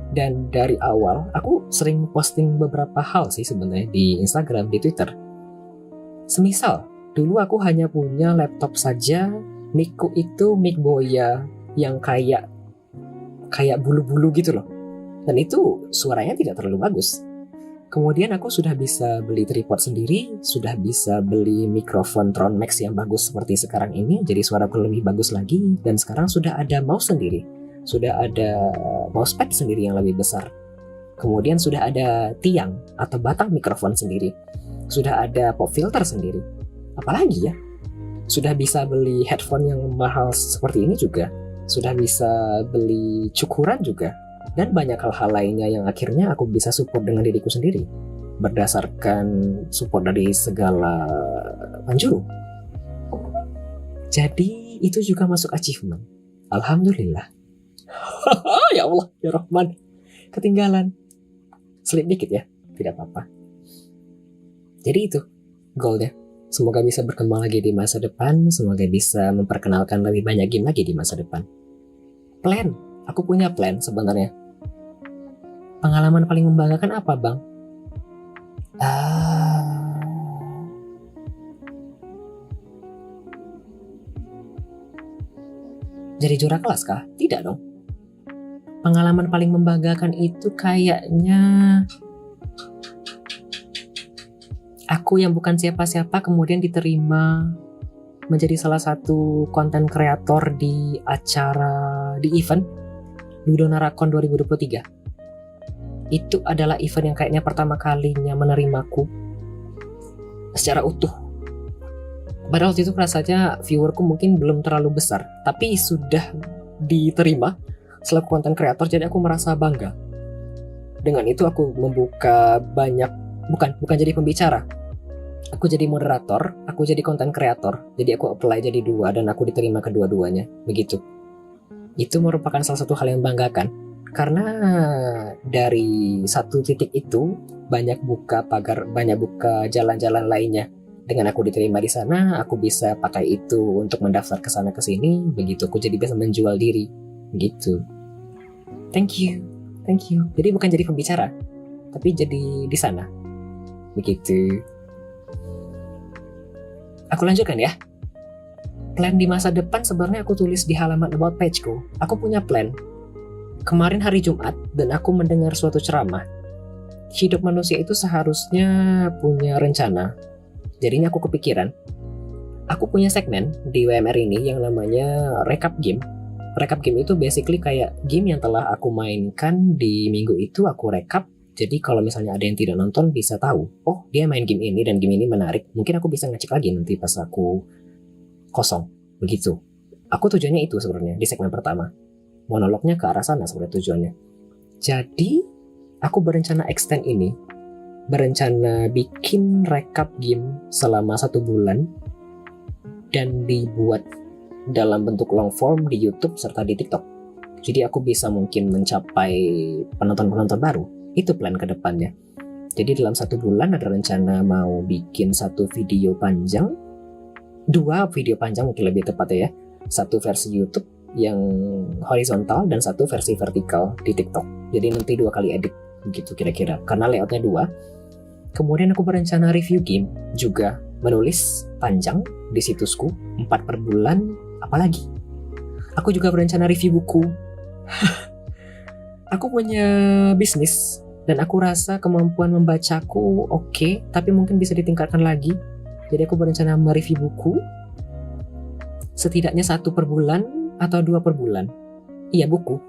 Dan dari awal aku sering posting beberapa hal sih sebenarnya di Instagram, di Twitter. Semisal dulu aku hanya punya laptop saja, mic-ku itu mic Boya yang kayak bulu-bulu gitu loh. Dan itu suaranya tidak terlalu bagus. Kemudian aku sudah bisa beli tripod sendiri, sudah bisa beli mikrofon Tron Max yang bagus seperti sekarang ini, jadi suaraku lebih bagus lagi. Dan sekarang sudah ada mouse sendiri, sudah ada mousepad sendiri yang lebih besar. Kemudian sudah ada tiang atau batang mikrofon sendiri, sudah ada pop filter sendiri. Apalagi ya, sudah bisa beli headphone yang mahal seperti ini juga, sudah bisa beli cukuran juga, dan banyak hal-hal lainnya yang akhirnya aku bisa support dengan diriku sendiri berdasarkan support dari segala penjuru. Jadi itu juga masuk achievement. Alhamdulillah. Ya Allah, ya Rahman, ketinggalan. Selip dikit ya, tidak apa-apa. Jadi itu goalnya. Semoga bisa berkembang lagi di masa depan, semoga bisa memperkenalkan lebih banyak game lagi di masa depan. Plan, aku punya plan sebenarnya. Pengalaman paling membanggakan apa, Bang? Jadi juara kelas kah? Tidak dong. Pengalaman paling membanggakan itu kayaknya aku yang bukan siapa-siapa kemudian diterima menjadi salah satu konten kreator di acara, di event Ludonaracon 2023. Itu adalah event yang kayaknya pertama kalinya menerimaku secara utuh. Padahal waktu itu rasanya viewerku mungkin belum terlalu besar, tapi sudah diterima selaku konten kreator, jadi aku merasa bangga. Dengan itu aku membuka banyak, bukan jadi pembicara, aku jadi moderator, aku jadi konten kreator, jadi aku apply jadi dua dan aku diterima kedua-duanya, begitu. Itu merupakan salah satu hal yang membanggakan, karena dari satu titik itu banyak buka pagar, banyak buka jalan-jalan lainnya. Dengan aku diterima di sana, aku bisa pakai itu untuk mendaftar ke sana ke sini, begitu aku jadi bisa menjual diri, gitu. Thank you. Jadi bukan jadi pembicara, tapi jadi di sana, begitu. Aku lanjutkan ya. Plan di masa depan sebenarnya aku tulis di halaman about page-ku. Aku punya plan. Kemarin hari Jumat dan aku mendengar suatu ceramah. Hidup manusia itu seharusnya punya rencana. Jadinya aku kepikiran. Aku punya segmen di WMR ini yang namanya Recap Game. Recap Game itu basically kayak game yang telah aku mainkan di minggu itu aku recap. Jadi kalau misalnya ada yang tidak nonton bisa tahu, oh dia main game ini dan game ini menarik. Mungkin aku bisa ngecek lagi nanti pas aku kosong. Begitu. Aku tujuannya itu sebenarnya di segmen pertama. Monolognya ke arah sana sebenarnya tujuannya. Jadi aku berencana extend ini. Berencana bikin recap game selama 1 bulan. Dan dibuat dalam bentuk long form di YouTube serta di TikTok. Jadi aku bisa mungkin mencapai penonton-penonton baru. Itu plan ke depannya. Jadi dalam 1 bulan ada rencana mau bikin 1 video panjang, 2 video panjang mungkin lebih tepatnya ya. 1 versi YouTube yang horizontal dan 1 versi vertikal di TikTok. Jadi nanti 2 kali edit gitu kira-kira. Karena layoutnya 2. Kemudian aku berencana review game juga, menulis panjang di situsku 4 per bulan. Apalagi aku juga berencana review buku. Aku punya bisnis dan aku rasa kemampuan membacaku oke, tapi mungkin bisa ditingkatkan lagi. Jadi aku berencana mereview buku setidaknya 1 per bulan atau 2 per bulan. Iya, buku.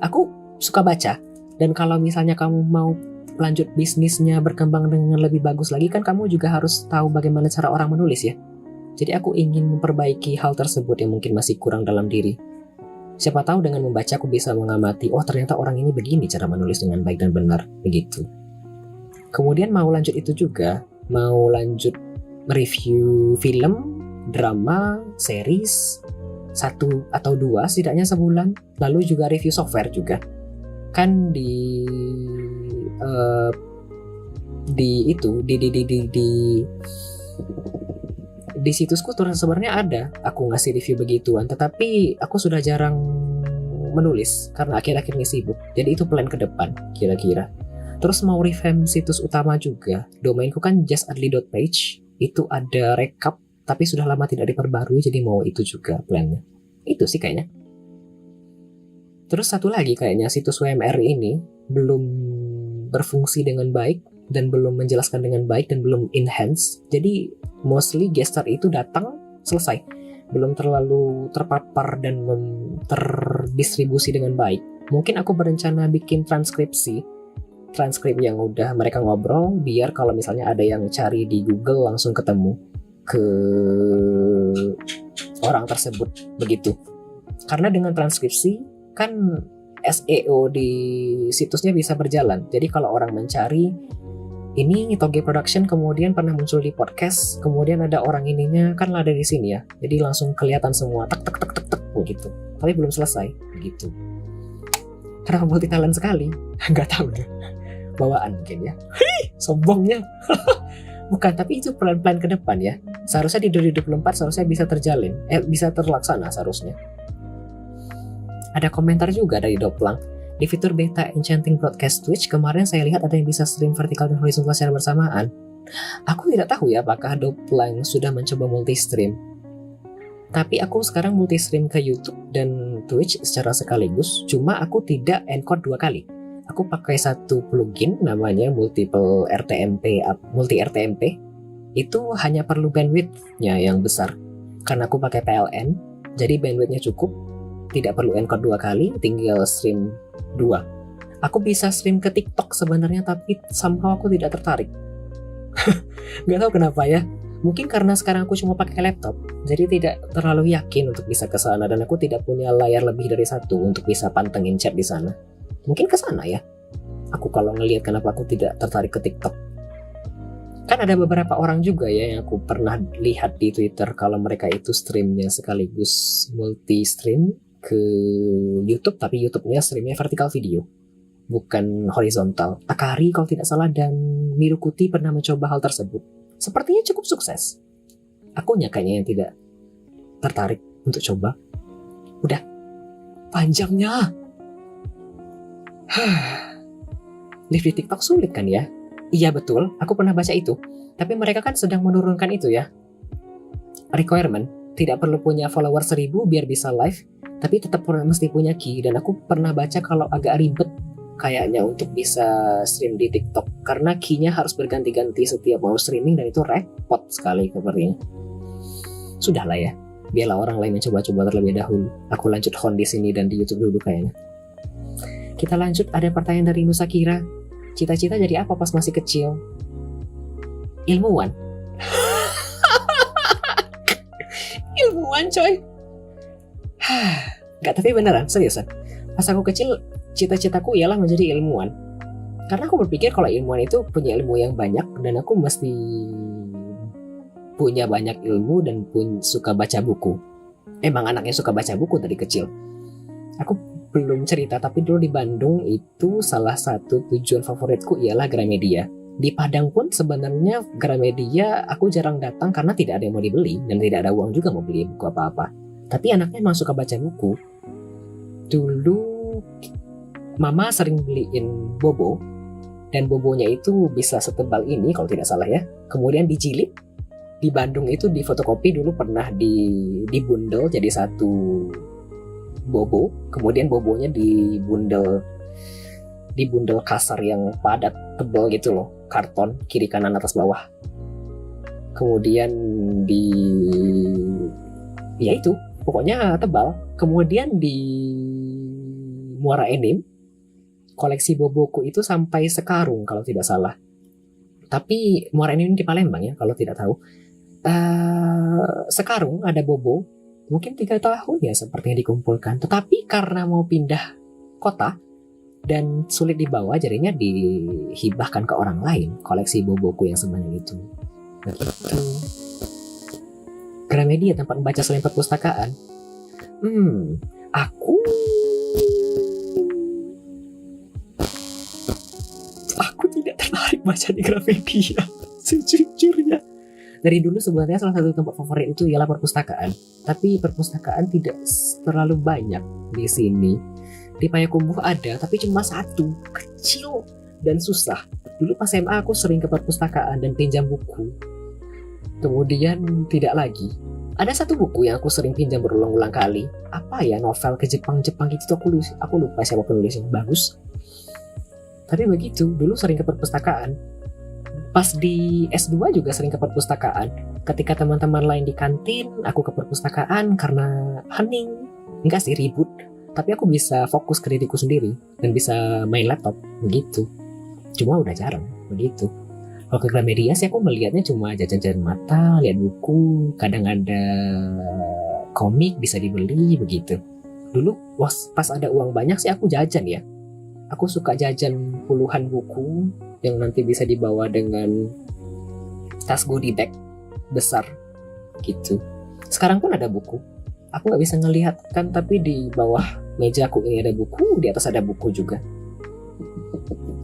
Aku suka baca, dan kalau misalnya kamu mau lanjut bisnisnya berkembang dengan lebih bagus lagi, kan kamu juga harus tahu bagaimana cara orang menulis ya. Jadi aku ingin memperbaiki hal tersebut yang mungkin masih kurang dalam diri. Siapa tahu dengan membaca aku bisa mengamati, oh ternyata orang ini begini cara menulis dengan baik dan benar, begitu. Kemudian mau lanjut itu juga, mau lanjut review film, drama, series, 1 atau 2 setidaknya sebulan. Lalu juga review software juga. Kan di situsku tuh sebenarnya ada aku ngasih review begituan, tetapi aku sudah jarang menulis karena akhir-akhir ini sibuk. Jadi itu plan ke depan kira-kira. Terus mau revamp situs utama juga. Domainku kan justadli.page, itu ada recap tapi sudah lama tidak diperbarui, jadi mau itu juga plannya. Itu sih kayaknya. Terus satu lagi kayaknya situs WMR ini belum berfungsi dengan baik dan belum menjelaskan dengan baik dan belum enhance. Jadi mostly guest star itu datang selesai, belum terlalu terpapar dan terdistribusi dengan baik. Mungkin aku berencana bikin transkrip yang udah mereka ngobrol, biar kalau misalnya ada yang cari di Google langsung ketemu ke orang tersebut begitu. Karena dengan transkripsi kan SEO di situsnya bisa berjalan. Jadi kalau orang mencari ini Toge Production kemudian pernah muncul di podcast, kemudian ada orang ininya kan ada di sini ya. Jadi langsung kelihatan semua tek begitu. Tapi belum selesai begitu. Kenapa multi talent sekali? Nggak tahu deh. Bawaan mungkin ya. Sombongnya. Bukan, tapi itu plan-plan ke depan ya. Seharusnya di 2024 seharusnya bisa terjalin, bisa terlaksana seharusnya. Ada komentar juga dari Doplang. Di fitur beta Enchanting Broadcast Twitch, kemarin saya lihat ada yang bisa stream vertikal dan horizontal secara bersamaan. Aku tidak tahu ya apakah Doplang sudah mencoba multi-stream. Tapi aku sekarang multi-stream ke YouTube dan Twitch secara sekaligus, cuma aku tidak encode 2 kali. Aku pakai satu plugin namanya multi RTMP. Itu hanya perlu bandwidth-nya yang besar. Karena aku pakai PLN, jadi bandwidth-nya cukup. Tidak perlu encode 2 kali, tinggal stream 2. Aku bisa stream ke TikTok sebenarnya, tapi somehow aku tidak tertarik. Gak tahu kenapa ya. Mungkin karena sekarang aku cuma pakai laptop, jadi tidak terlalu yakin untuk bisa ke sana, dan aku tidak punya layar lebih dari 1 untuk bisa pantengin chat di sana. Mungkin ke sana ya. Aku kalau ngelihat kenapa aku tidak tertarik ke TikTok. Kan ada beberapa orang juga ya yang aku pernah lihat di Twitter kalau mereka itu streamnya sekaligus multi-stream ke YouTube, tapi YouTube-nya streamnya vertikal video, bukan horizontal. Akari kalau tidak salah dan Mirukuti pernah mencoba hal tersebut. Sepertinya cukup sukses. Akunya kayaknya yang tidak tertarik untuk coba. Udah, panjangnya. Live di TikTok sulit kan ya? Iya betul, aku pernah baca itu. Tapi mereka kan sedang menurunkan itu ya, requirement. tidak perlu punya follower 1000 biar bisa live, tapi tetap mesti punya key. Dan aku pernah baca kalau agak ribet kayaknya untuk bisa stream di TikTok, karena key-nya harus berganti-ganti setiap mau streaming, dan itu repot sekali sepertinya. Sudahlah ya, biarlah orang lain yang coba-coba terlebih dahulu. Aku lanjut home di sini dan di YouTube dulu kayaknya. Kita lanjut, ada pertanyaan dari Nusakira. Cita-cita jadi apa pas masih kecil? Ilmuwan. Ilmuwan coy. Gak, tapi beneran, seriusan. Pas aku kecil, cita-citaku ialah menjadi ilmuwan. Karena aku berpikir kalau ilmuwan itu punya ilmu yang banyak, dan aku mesti punya banyak ilmu dan suka baca buku. Emang anaknya suka baca buku dari kecil. Aku belum cerita, tapi dulu di Bandung itu salah satu tujuan favoritku ialah Gramedia. Di Padang pun sebenarnya Gramedia aku jarang datang karena tidak ada yang mau dibeli, dan tidak ada uang juga mau beli buku apa-apa. Tapi anaknya emang suka baca buku. Dulu mama sering beliin bobo, dan bobonya itu bisa setebal ini kalau tidak salah ya. Kemudian dijilid. Di Bandung itu di fotokopi dulu pernah dibundel jadi satu bobo, kemudian bobonya dibundel kasar yang padat tebal gitu loh, karton kiri kanan atas bawah. Kemudian ya itu pokoknya tebal. Kemudian di Muara Enim koleksi boboku itu sampai sekarung kalau tidak salah. Tapi Muara Enim di Palembang ya kalau tidak tahu. Sekarung ada bobo mungkin 3 tahun ya sepertinya dikumpulkan, tetapi karena mau pindah kota dan sulit dibawa, jadinya dihibahkan ke orang lain koleksi boboku yang sebanyak itu. Begitu. Gramedia tempat membaca selain perpustakaan. Aku tidak tertarik baca di Gramedia sejujurnya. Dari dulu sebenarnya salah satu tempat favorit itu ialah perpustakaan. Tapi perpustakaan tidak terlalu banyak di sini. Di Payakumbuh ada, tapi cuma satu, kecil dan susah. Dulu pas SMA aku sering ke perpustakaan dan pinjam buku. Kemudian tidak lagi. Ada satu buku yang aku sering pinjam berulang-ulang kali. Apa ya, novel ke Jepang gitu, aku lupa siapa penulisnya. Bagus. Tapi begitu, dulu sering ke perpustakaan. Pas di S2 juga sering ke perpustakaan. Ketika teman-teman lain di kantin, aku ke perpustakaan karena hening. Enggak sih, ribut. Tapi aku bisa fokus ke diriku sendiri dan bisa main laptop, begitu. Cuma udah jarang, begitu. Kalau ke Gramedia sih aku melihatnya cuma jajan-jajan mata, lihat buku, kadang ada komik bisa dibeli, begitu. Dulu pas ada uang banyak sih aku jajan ya. Aku suka jajan puluhan buku yang nanti bisa dibawa dengan tas goodie bag besar gitu. Sekarang pun ada buku. Aku nggak bisa ngelihat kan, tapi di bawah meja aku ini ada buku, di atas ada buku juga.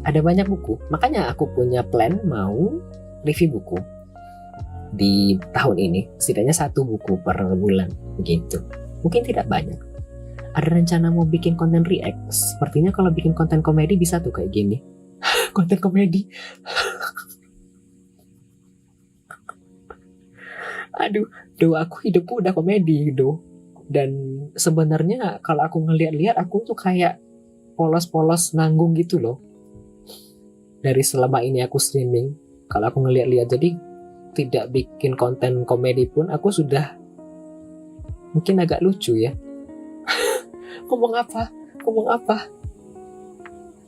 Ada banyak buku. Makanya aku punya plan mau review buku di tahun ini. Setidaknya 1 buku per bulan begitu. Mungkin tidak banyak. Ada rencana mau bikin konten react. Sepertinya kalau bikin konten komedi bisa tuh kayak gini. Konten komedi. Aduh, aku hidupku udah komedi do. Dan sebenarnya kalau aku ngeliat-liat, aku tuh kayak polos-polos nanggung gitu loh. Dari selama ini aku streaming, kalau aku ngeliat-liat, jadi tidak bikin konten komedi pun aku sudah mungkin agak lucu ya. Ngomong apa?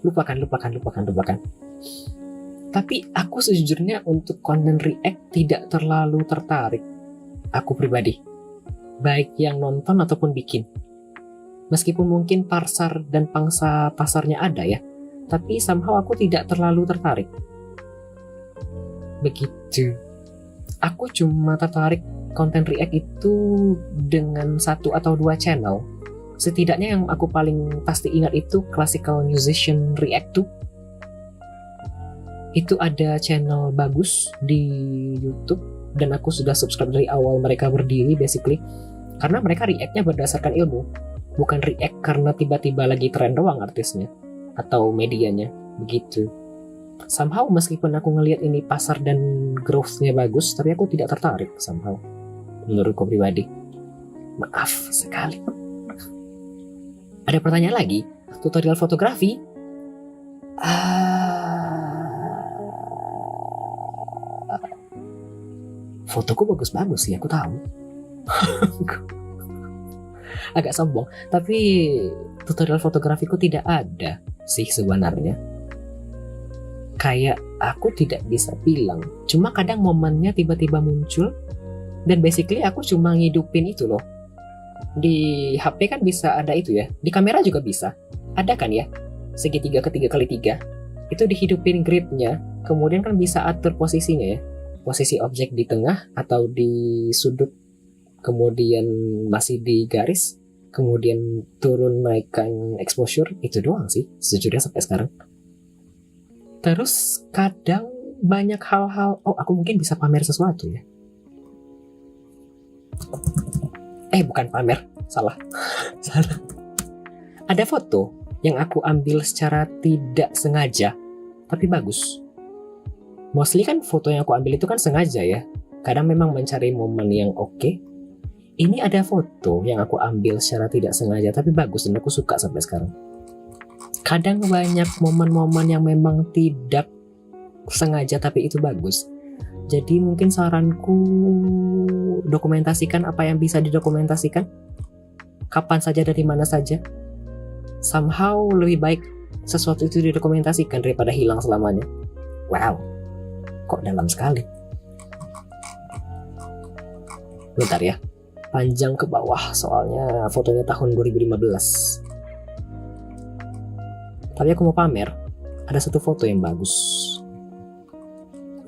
Lupakan. Tapi aku sejujurnya untuk konten react tidak terlalu tertarik. Aku pribadi. Baik yang nonton ataupun bikin. Meskipun mungkin pasar dan pangsa pasarnya ada ya. Tapi somehow aku tidak terlalu tertarik. Begitu. Aku cuma tertarik konten react itu dengan 1 atau 2 channel. Setidaknya yang aku paling pasti ingat itu Classical Musician React 2. Itu ada channel bagus di YouTube dan aku sudah subscribe dari awal mereka berdiri basically. Karena mereka react-nya berdasarkan ilmu, bukan react karena tiba-tiba lagi tren doang artisnya atau medianya, begitu. Somehow meskipun aku ngelihat ini pasar dan growth-nya bagus, tapi aku tidak tertarik somehow, menurutku pribadi. Maaf sekali. Ada pertanyaan lagi? Tutorial fotografi? Fotoku bagus-bagus sih, aku tahu. Agak sombong, tapi tutorial fotografiku tidak ada sih sebenarnya. Kayak aku tidak bisa bilang, cuma kadang momennya tiba-tiba muncul, dan basically aku cuma ngidupin itu loh. Di HP kan bisa ada itu ya, di kamera juga bisa. Ada kan ya, segitiga ke 3x3. Itu dihidupin gridnya, kemudian kan bisa atur posisinya ya. Posisi objek di tengah atau di sudut, kemudian masih di garis, kemudian turun naikkan exposure, itu doang sih sejujurnya sampai sekarang. Terus kadang banyak hal-hal, aku mungkin bisa pamer sesuatu ya. Bukan pamer, salah. Salah. Ada foto yang aku ambil secara tidak sengaja, tapi bagus. Mostly kan foto yang aku ambil itu kan sengaja ya. Kadang memang mencari momen yang oke. Ini ada foto yang aku ambil secara tidak sengaja, tapi bagus dan aku suka sampai sekarang. Kadang banyak momen-momen yang memang tidak sengaja, tapi itu bagus. Jadi mungkin saranku, dokumentasikan apa yang bisa didokumentasikan, kapan saja, dari mana saja. Somehow lebih baik sesuatu itu didokumentasikan daripada hilang selamanya. Wow, kok dalam sekali. Bentar ya, panjang ke bawah soalnya fotonya tahun 2015. Tapi aku mau pamer, ada satu foto yang bagus.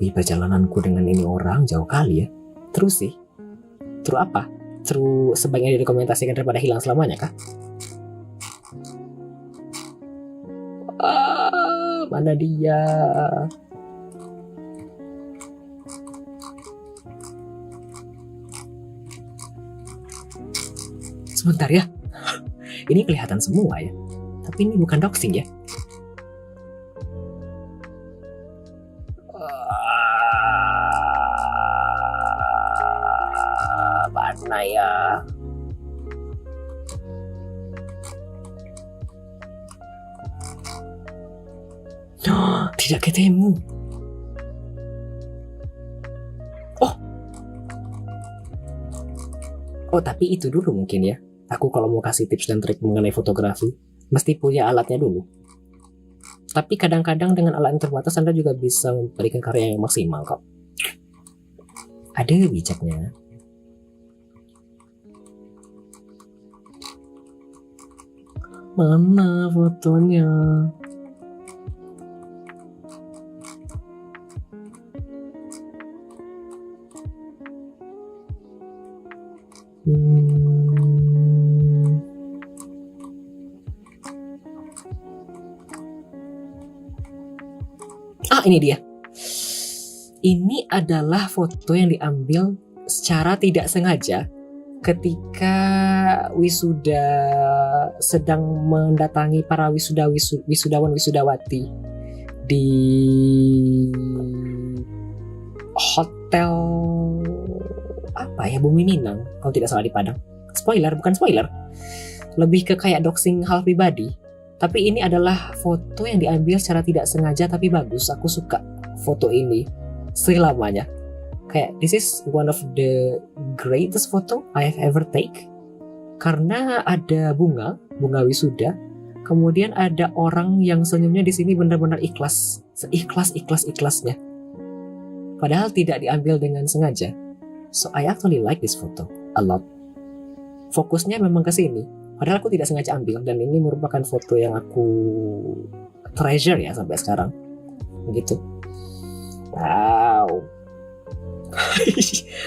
Wih, perjalananku dengan ini orang jauh kali ya. Terus sih, terus apa? Terus sebaiknya didokumentasikan daripada hilang selamanya kah? Mana dia? Sebentar ya. Ini kelihatan semua ya. Tapi ini bukan doxing ya. Mana ya? Tidak ketemu. Tapi itu dulu mungkin ya. Aku kalau mau kasih tips dan trik mengenai fotografi, mesti punya alatnya dulu. Tapi kadang-kadang dengan alat yang terbatas Anda juga bisa memberikan karya yang maksimal kok. Ada bijaknya. Mana fotonya? Ini dia. Ini adalah foto yang diambil secara tidak sengaja ketika wisuda sedang mendatangi para wisudawan wisudawati di hotel apa ya, Bumi Minang kalau tidak salah di Padang. Bukan spoiler, lebih ke kayak doxing hal pribadi. Tapi ini adalah foto yang diambil secara tidak sengaja tapi bagus. Aku suka foto ini selamanya. Kayak this is one of the greatest photo I have ever take. Karena ada bunga wisuda. Kemudian ada orang yang senyumnya di sini benar-benar ikhlas, seikhlas-ikhlasnya. Padahal tidak diambil dengan sengaja. So I actually like this photo a lot. Fokusnya memang ke sini. Padahal aku tidak sengaja ambil, dan ini merupakan foto yang aku treasure ya sampai sekarang. Begitu. Wow.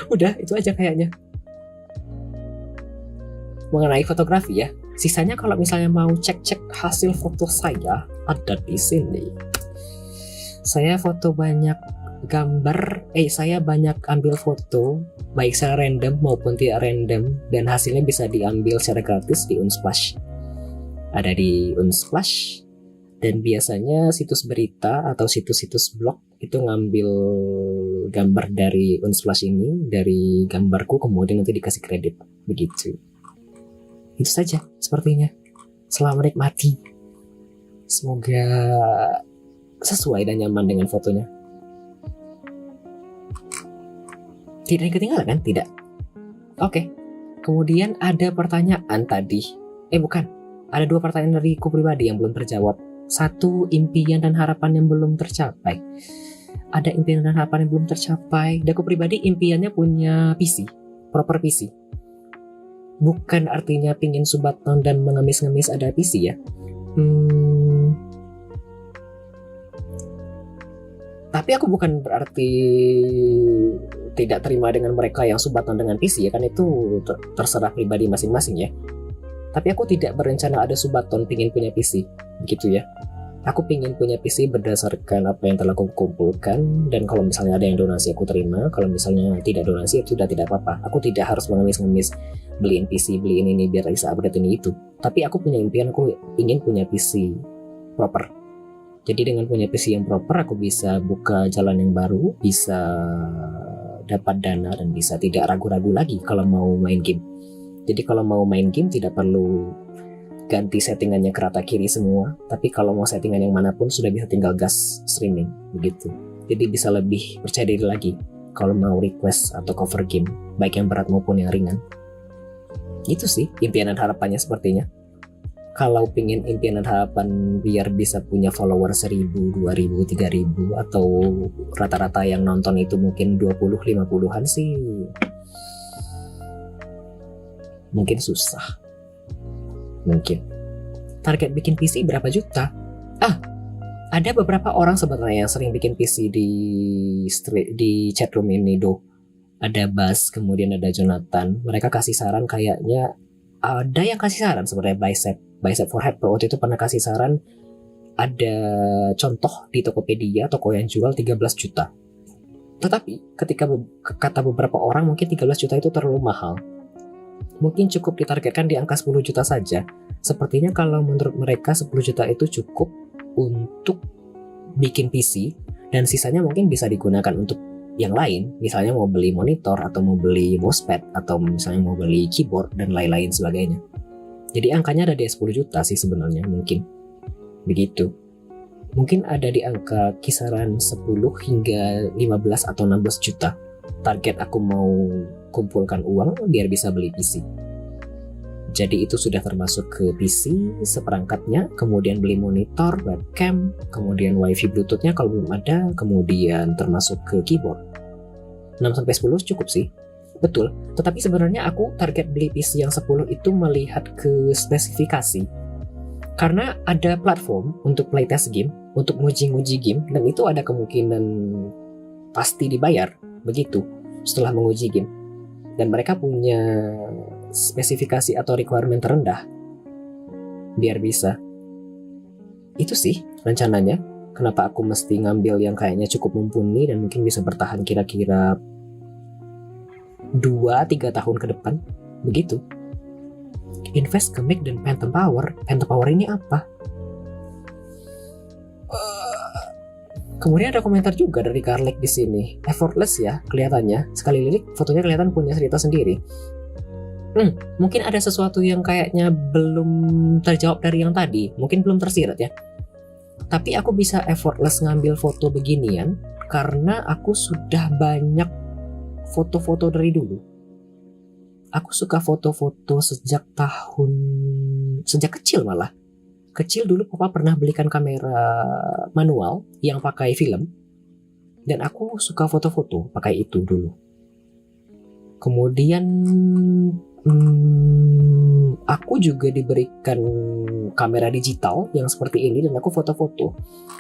Udah, itu aja kayaknya. Mengenai fotografi ya. Sisanya kalau misalnya mau cek-cek hasil foto saya, ada di sini. Saya foto banyak gambar, saya banyak ambil foto baik secara random maupun tidak random, dan hasilnya bisa diambil secara gratis di Unsplash. Ada di Unsplash, dan biasanya situs berita atau situs-situs blog itu ngambil gambar dari Unsplash ini, dari gambarku, kemudian nanti dikasih kredit begitu. Itu saja sepertinya. Selamat menikmati. Semoga sesuai dan nyaman dengan fotonya. Tidak yang ketinggalan kan? Tidak. Oke. Kemudian ada pertanyaan tadi. Bukan. Ada 2 pertanyaan dariku pribadi yang belum terjawab. 1, impian dan harapan yang belum tercapai. Ada impian dan harapan yang belum tercapai. Aku pribadi impiannya punya PC. Proper PC. Bukan artinya pingin subaton dan mengemis-ngemis ada PC ya. Tapi aku bukan berarti tidak terima dengan mereka yang subaton dengan PC ya, kan itu terserah pribadi masing-masing ya. Tapi aku tidak berencana ada subaton pingin punya PC gitu ya. Aku pingin punya PC berdasarkan apa yang telah aku kumpulkan, dan kalau misalnya ada yang donasi aku terima, kalau misalnya tidak donasi itu sudah tidak apa-apa. Aku tidak harus mengemis-ngemis beliin PC, beliin ini biar bisa upgrade ini itu. Tapi aku punya impian, aku ingin punya PC proper. Jadi dengan punya PC yang proper, aku bisa buka jalan yang baru, bisa dapat dana, dan bisa tidak ragu-ragu lagi kalau mau main game. Jadi kalau mau main game tidak perlu ganti settingannya ke rata kiri semua, tapi kalau mau settingan yang manapun sudah bisa tinggal gas streaming begitu. Jadi bisa lebih percaya diri lagi kalau mau request atau cover game, baik yang berat maupun yang ringan. Itu sih impian dan harapannya sepertinya. Kalau pingin impian dan harapan biar bisa punya follower 1000, 2000, 3000 atau rata-rata yang nonton itu mungkin 20-50an sih mungkin susah. Mungkin target bikin PC berapa juta? Ada beberapa orang sebenarnya yang sering bikin PC di chatroom ini do. Ada Bas, kemudian ada Jonathan. Mereka kasih saran, kayaknya ada yang kasih saran sebenarnya Bicep Forehead Pro waktu itu pernah kasih saran, ada contoh di Tokopedia, toko yang jual 13 juta. Tetapi ketika kata beberapa orang mungkin 13 juta itu terlalu mahal. Mungkin cukup ditargetkan di angka 10 juta saja. Sepertinya kalau menurut mereka 10 juta itu cukup untuk bikin PC, dan sisanya mungkin bisa digunakan untuk yang lain. Misalnya mau beli monitor, atau mau beli mousepad, atau misalnya mau beli keyboard, dan lain-lain sebagainya. Jadi angkanya ada di 10 juta sih sebenarnya, mungkin. Begitu. Mungkin ada di angka kisaran 10 hingga 15 atau 16 juta. Target aku mau kumpulkan uang biar bisa beli PC. Jadi itu sudah termasuk ke PC seperangkatnya, kemudian beli monitor, webcam, kemudian wifi bluetoothnya kalau belum ada, kemudian termasuk ke keyboard. 6-10 cukup sih. Betul, tetapi sebenarnya aku target beli PC yang 10 itu melihat ke spesifikasi. Karena ada platform untuk playtest game, untuk nguji-nguji game, dan itu ada kemungkinan pasti dibayar, begitu, setelah menguji game. Dan mereka punya spesifikasi atau requirement terendah biar bisa. Itu sih rencananya. Kenapa aku mesti ngambil yang kayaknya cukup mumpuni dan mungkin bisa bertahan kira-kira 2-3 tahun ke depan. Begitu. Invest ke mic dan Phantom Power. Phantom Power ini apa? Kemudian ada komentar juga dari Garlic di sini. Effortless ya kelihatannya. Sekali lirik fotonya kelihatan punya cerita sendiri. Mungkin ada sesuatu yang kayaknya belum terjawab dari yang tadi. Mungkin belum tersirat ya. Tapi aku bisa effortless ngambil foto beginian karena aku sudah banyak foto-foto dari dulu. Aku suka foto-foto sejak kecil malah. Kecil dulu papa pernah belikan kamera manual yang pakai film, dan aku suka foto-foto pakai itu dulu. Kemudian aku juga diberikan kamera digital yang seperti ini dan aku foto-foto.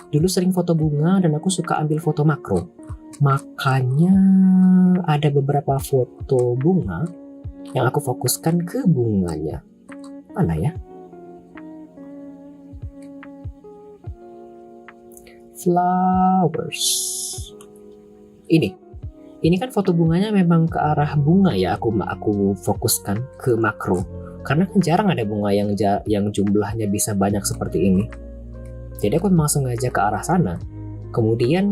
Dulu sering foto bunga dan aku suka ambil foto makro. Makanya ada beberapa foto bunga yang aku fokuskan ke bunganya. Mana ya? Flowers. Ini kan foto bunganya memang ke arah bunga ya. Aku fokuskan ke makro karena kan jarang ada bunga yang jumlahnya bisa banyak seperti ini. Jadi aku memang sengaja ke arah sana. Kemudian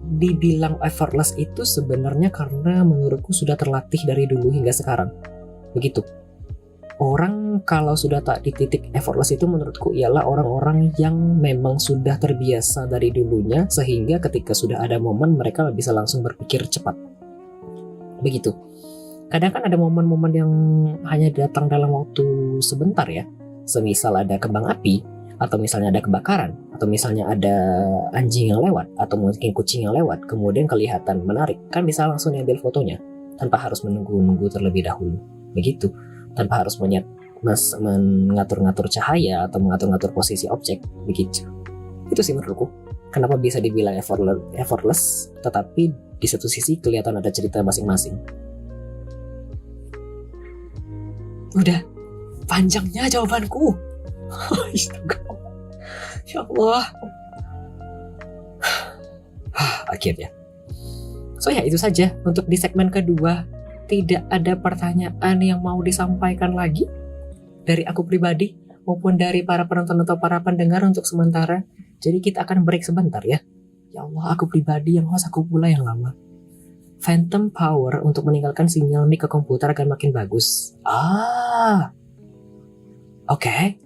dibilang effortless itu sebenarnya karena menurutku sudah terlatih dari dulu hingga sekarang. Begitu. Orang kalau sudah tak di titik effortless itu menurutku ialah orang-orang yang memang sudah terbiasa dari dulunya, sehingga ketika sudah ada momen mereka bisa langsung berpikir cepat. Begitu. Kadang kan ada momen-momen yang hanya datang dalam waktu sebentar ya. Semisal ada kembang api, atau misalnya ada kebakaran, atau misalnya ada anjing yang lewat, atau mungkin kucing yang lewat, kemudian kelihatan menarik, kan bisa langsung diambil fotonya tanpa harus menunggu terlebih dahulu. Begitu. Tanpa harus mengatur-ngatur cahaya atau mengatur-ngatur posisi objek, begitu. Itu sih menurutku kenapa bisa dibilang effortless, tetapi di satu sisi kelihatan ada cerita masing-masing. Udah panjangnya jawabanku. Ya Allah. Akhirnya. So ya itu saja untuk di segmen kedua. Tidak ada pertanyaan yang mau disampaikan lagi dari aku pribadi maupun dari para penonton atau para pendengar untuk sementara. Jadi kita akan break sebentar ya. Ya Allah, aku pribadi yang host, aku pula yang lama. Phantom power untuk meninggalkan sinyal mic ke komputer akan makin bagus. Oke.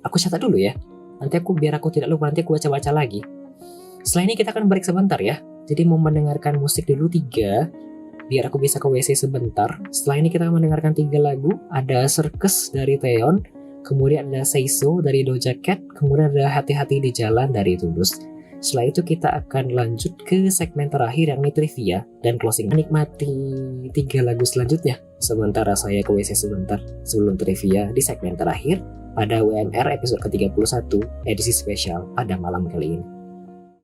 Aku catat dulu ya. Biar aku tidak lupa, nanti aku baca-baca lagi. Setelah ini kita akan break sebentar ya. Jadi mau mendengarkan musik dulu 3, biar aku bisa ke WC sebentar. Setelah ini kita akan mendengarkan 3 lagu. Ada Circus dari Taeyeon, kemudian ada Say So dari Doja Cat, kemudian ada Hati-Hati di Jalan dari Tulus. Setelah itu kita akan lanjut ke segmen terakhir yang ini trivia dan closing. Menikmati 3 lagu selanjutnya sementara saya ke WC sebentar sebelum trivia di segmen terakhir pada WMR episode ke-31 edisi spesial pada malam kali ini.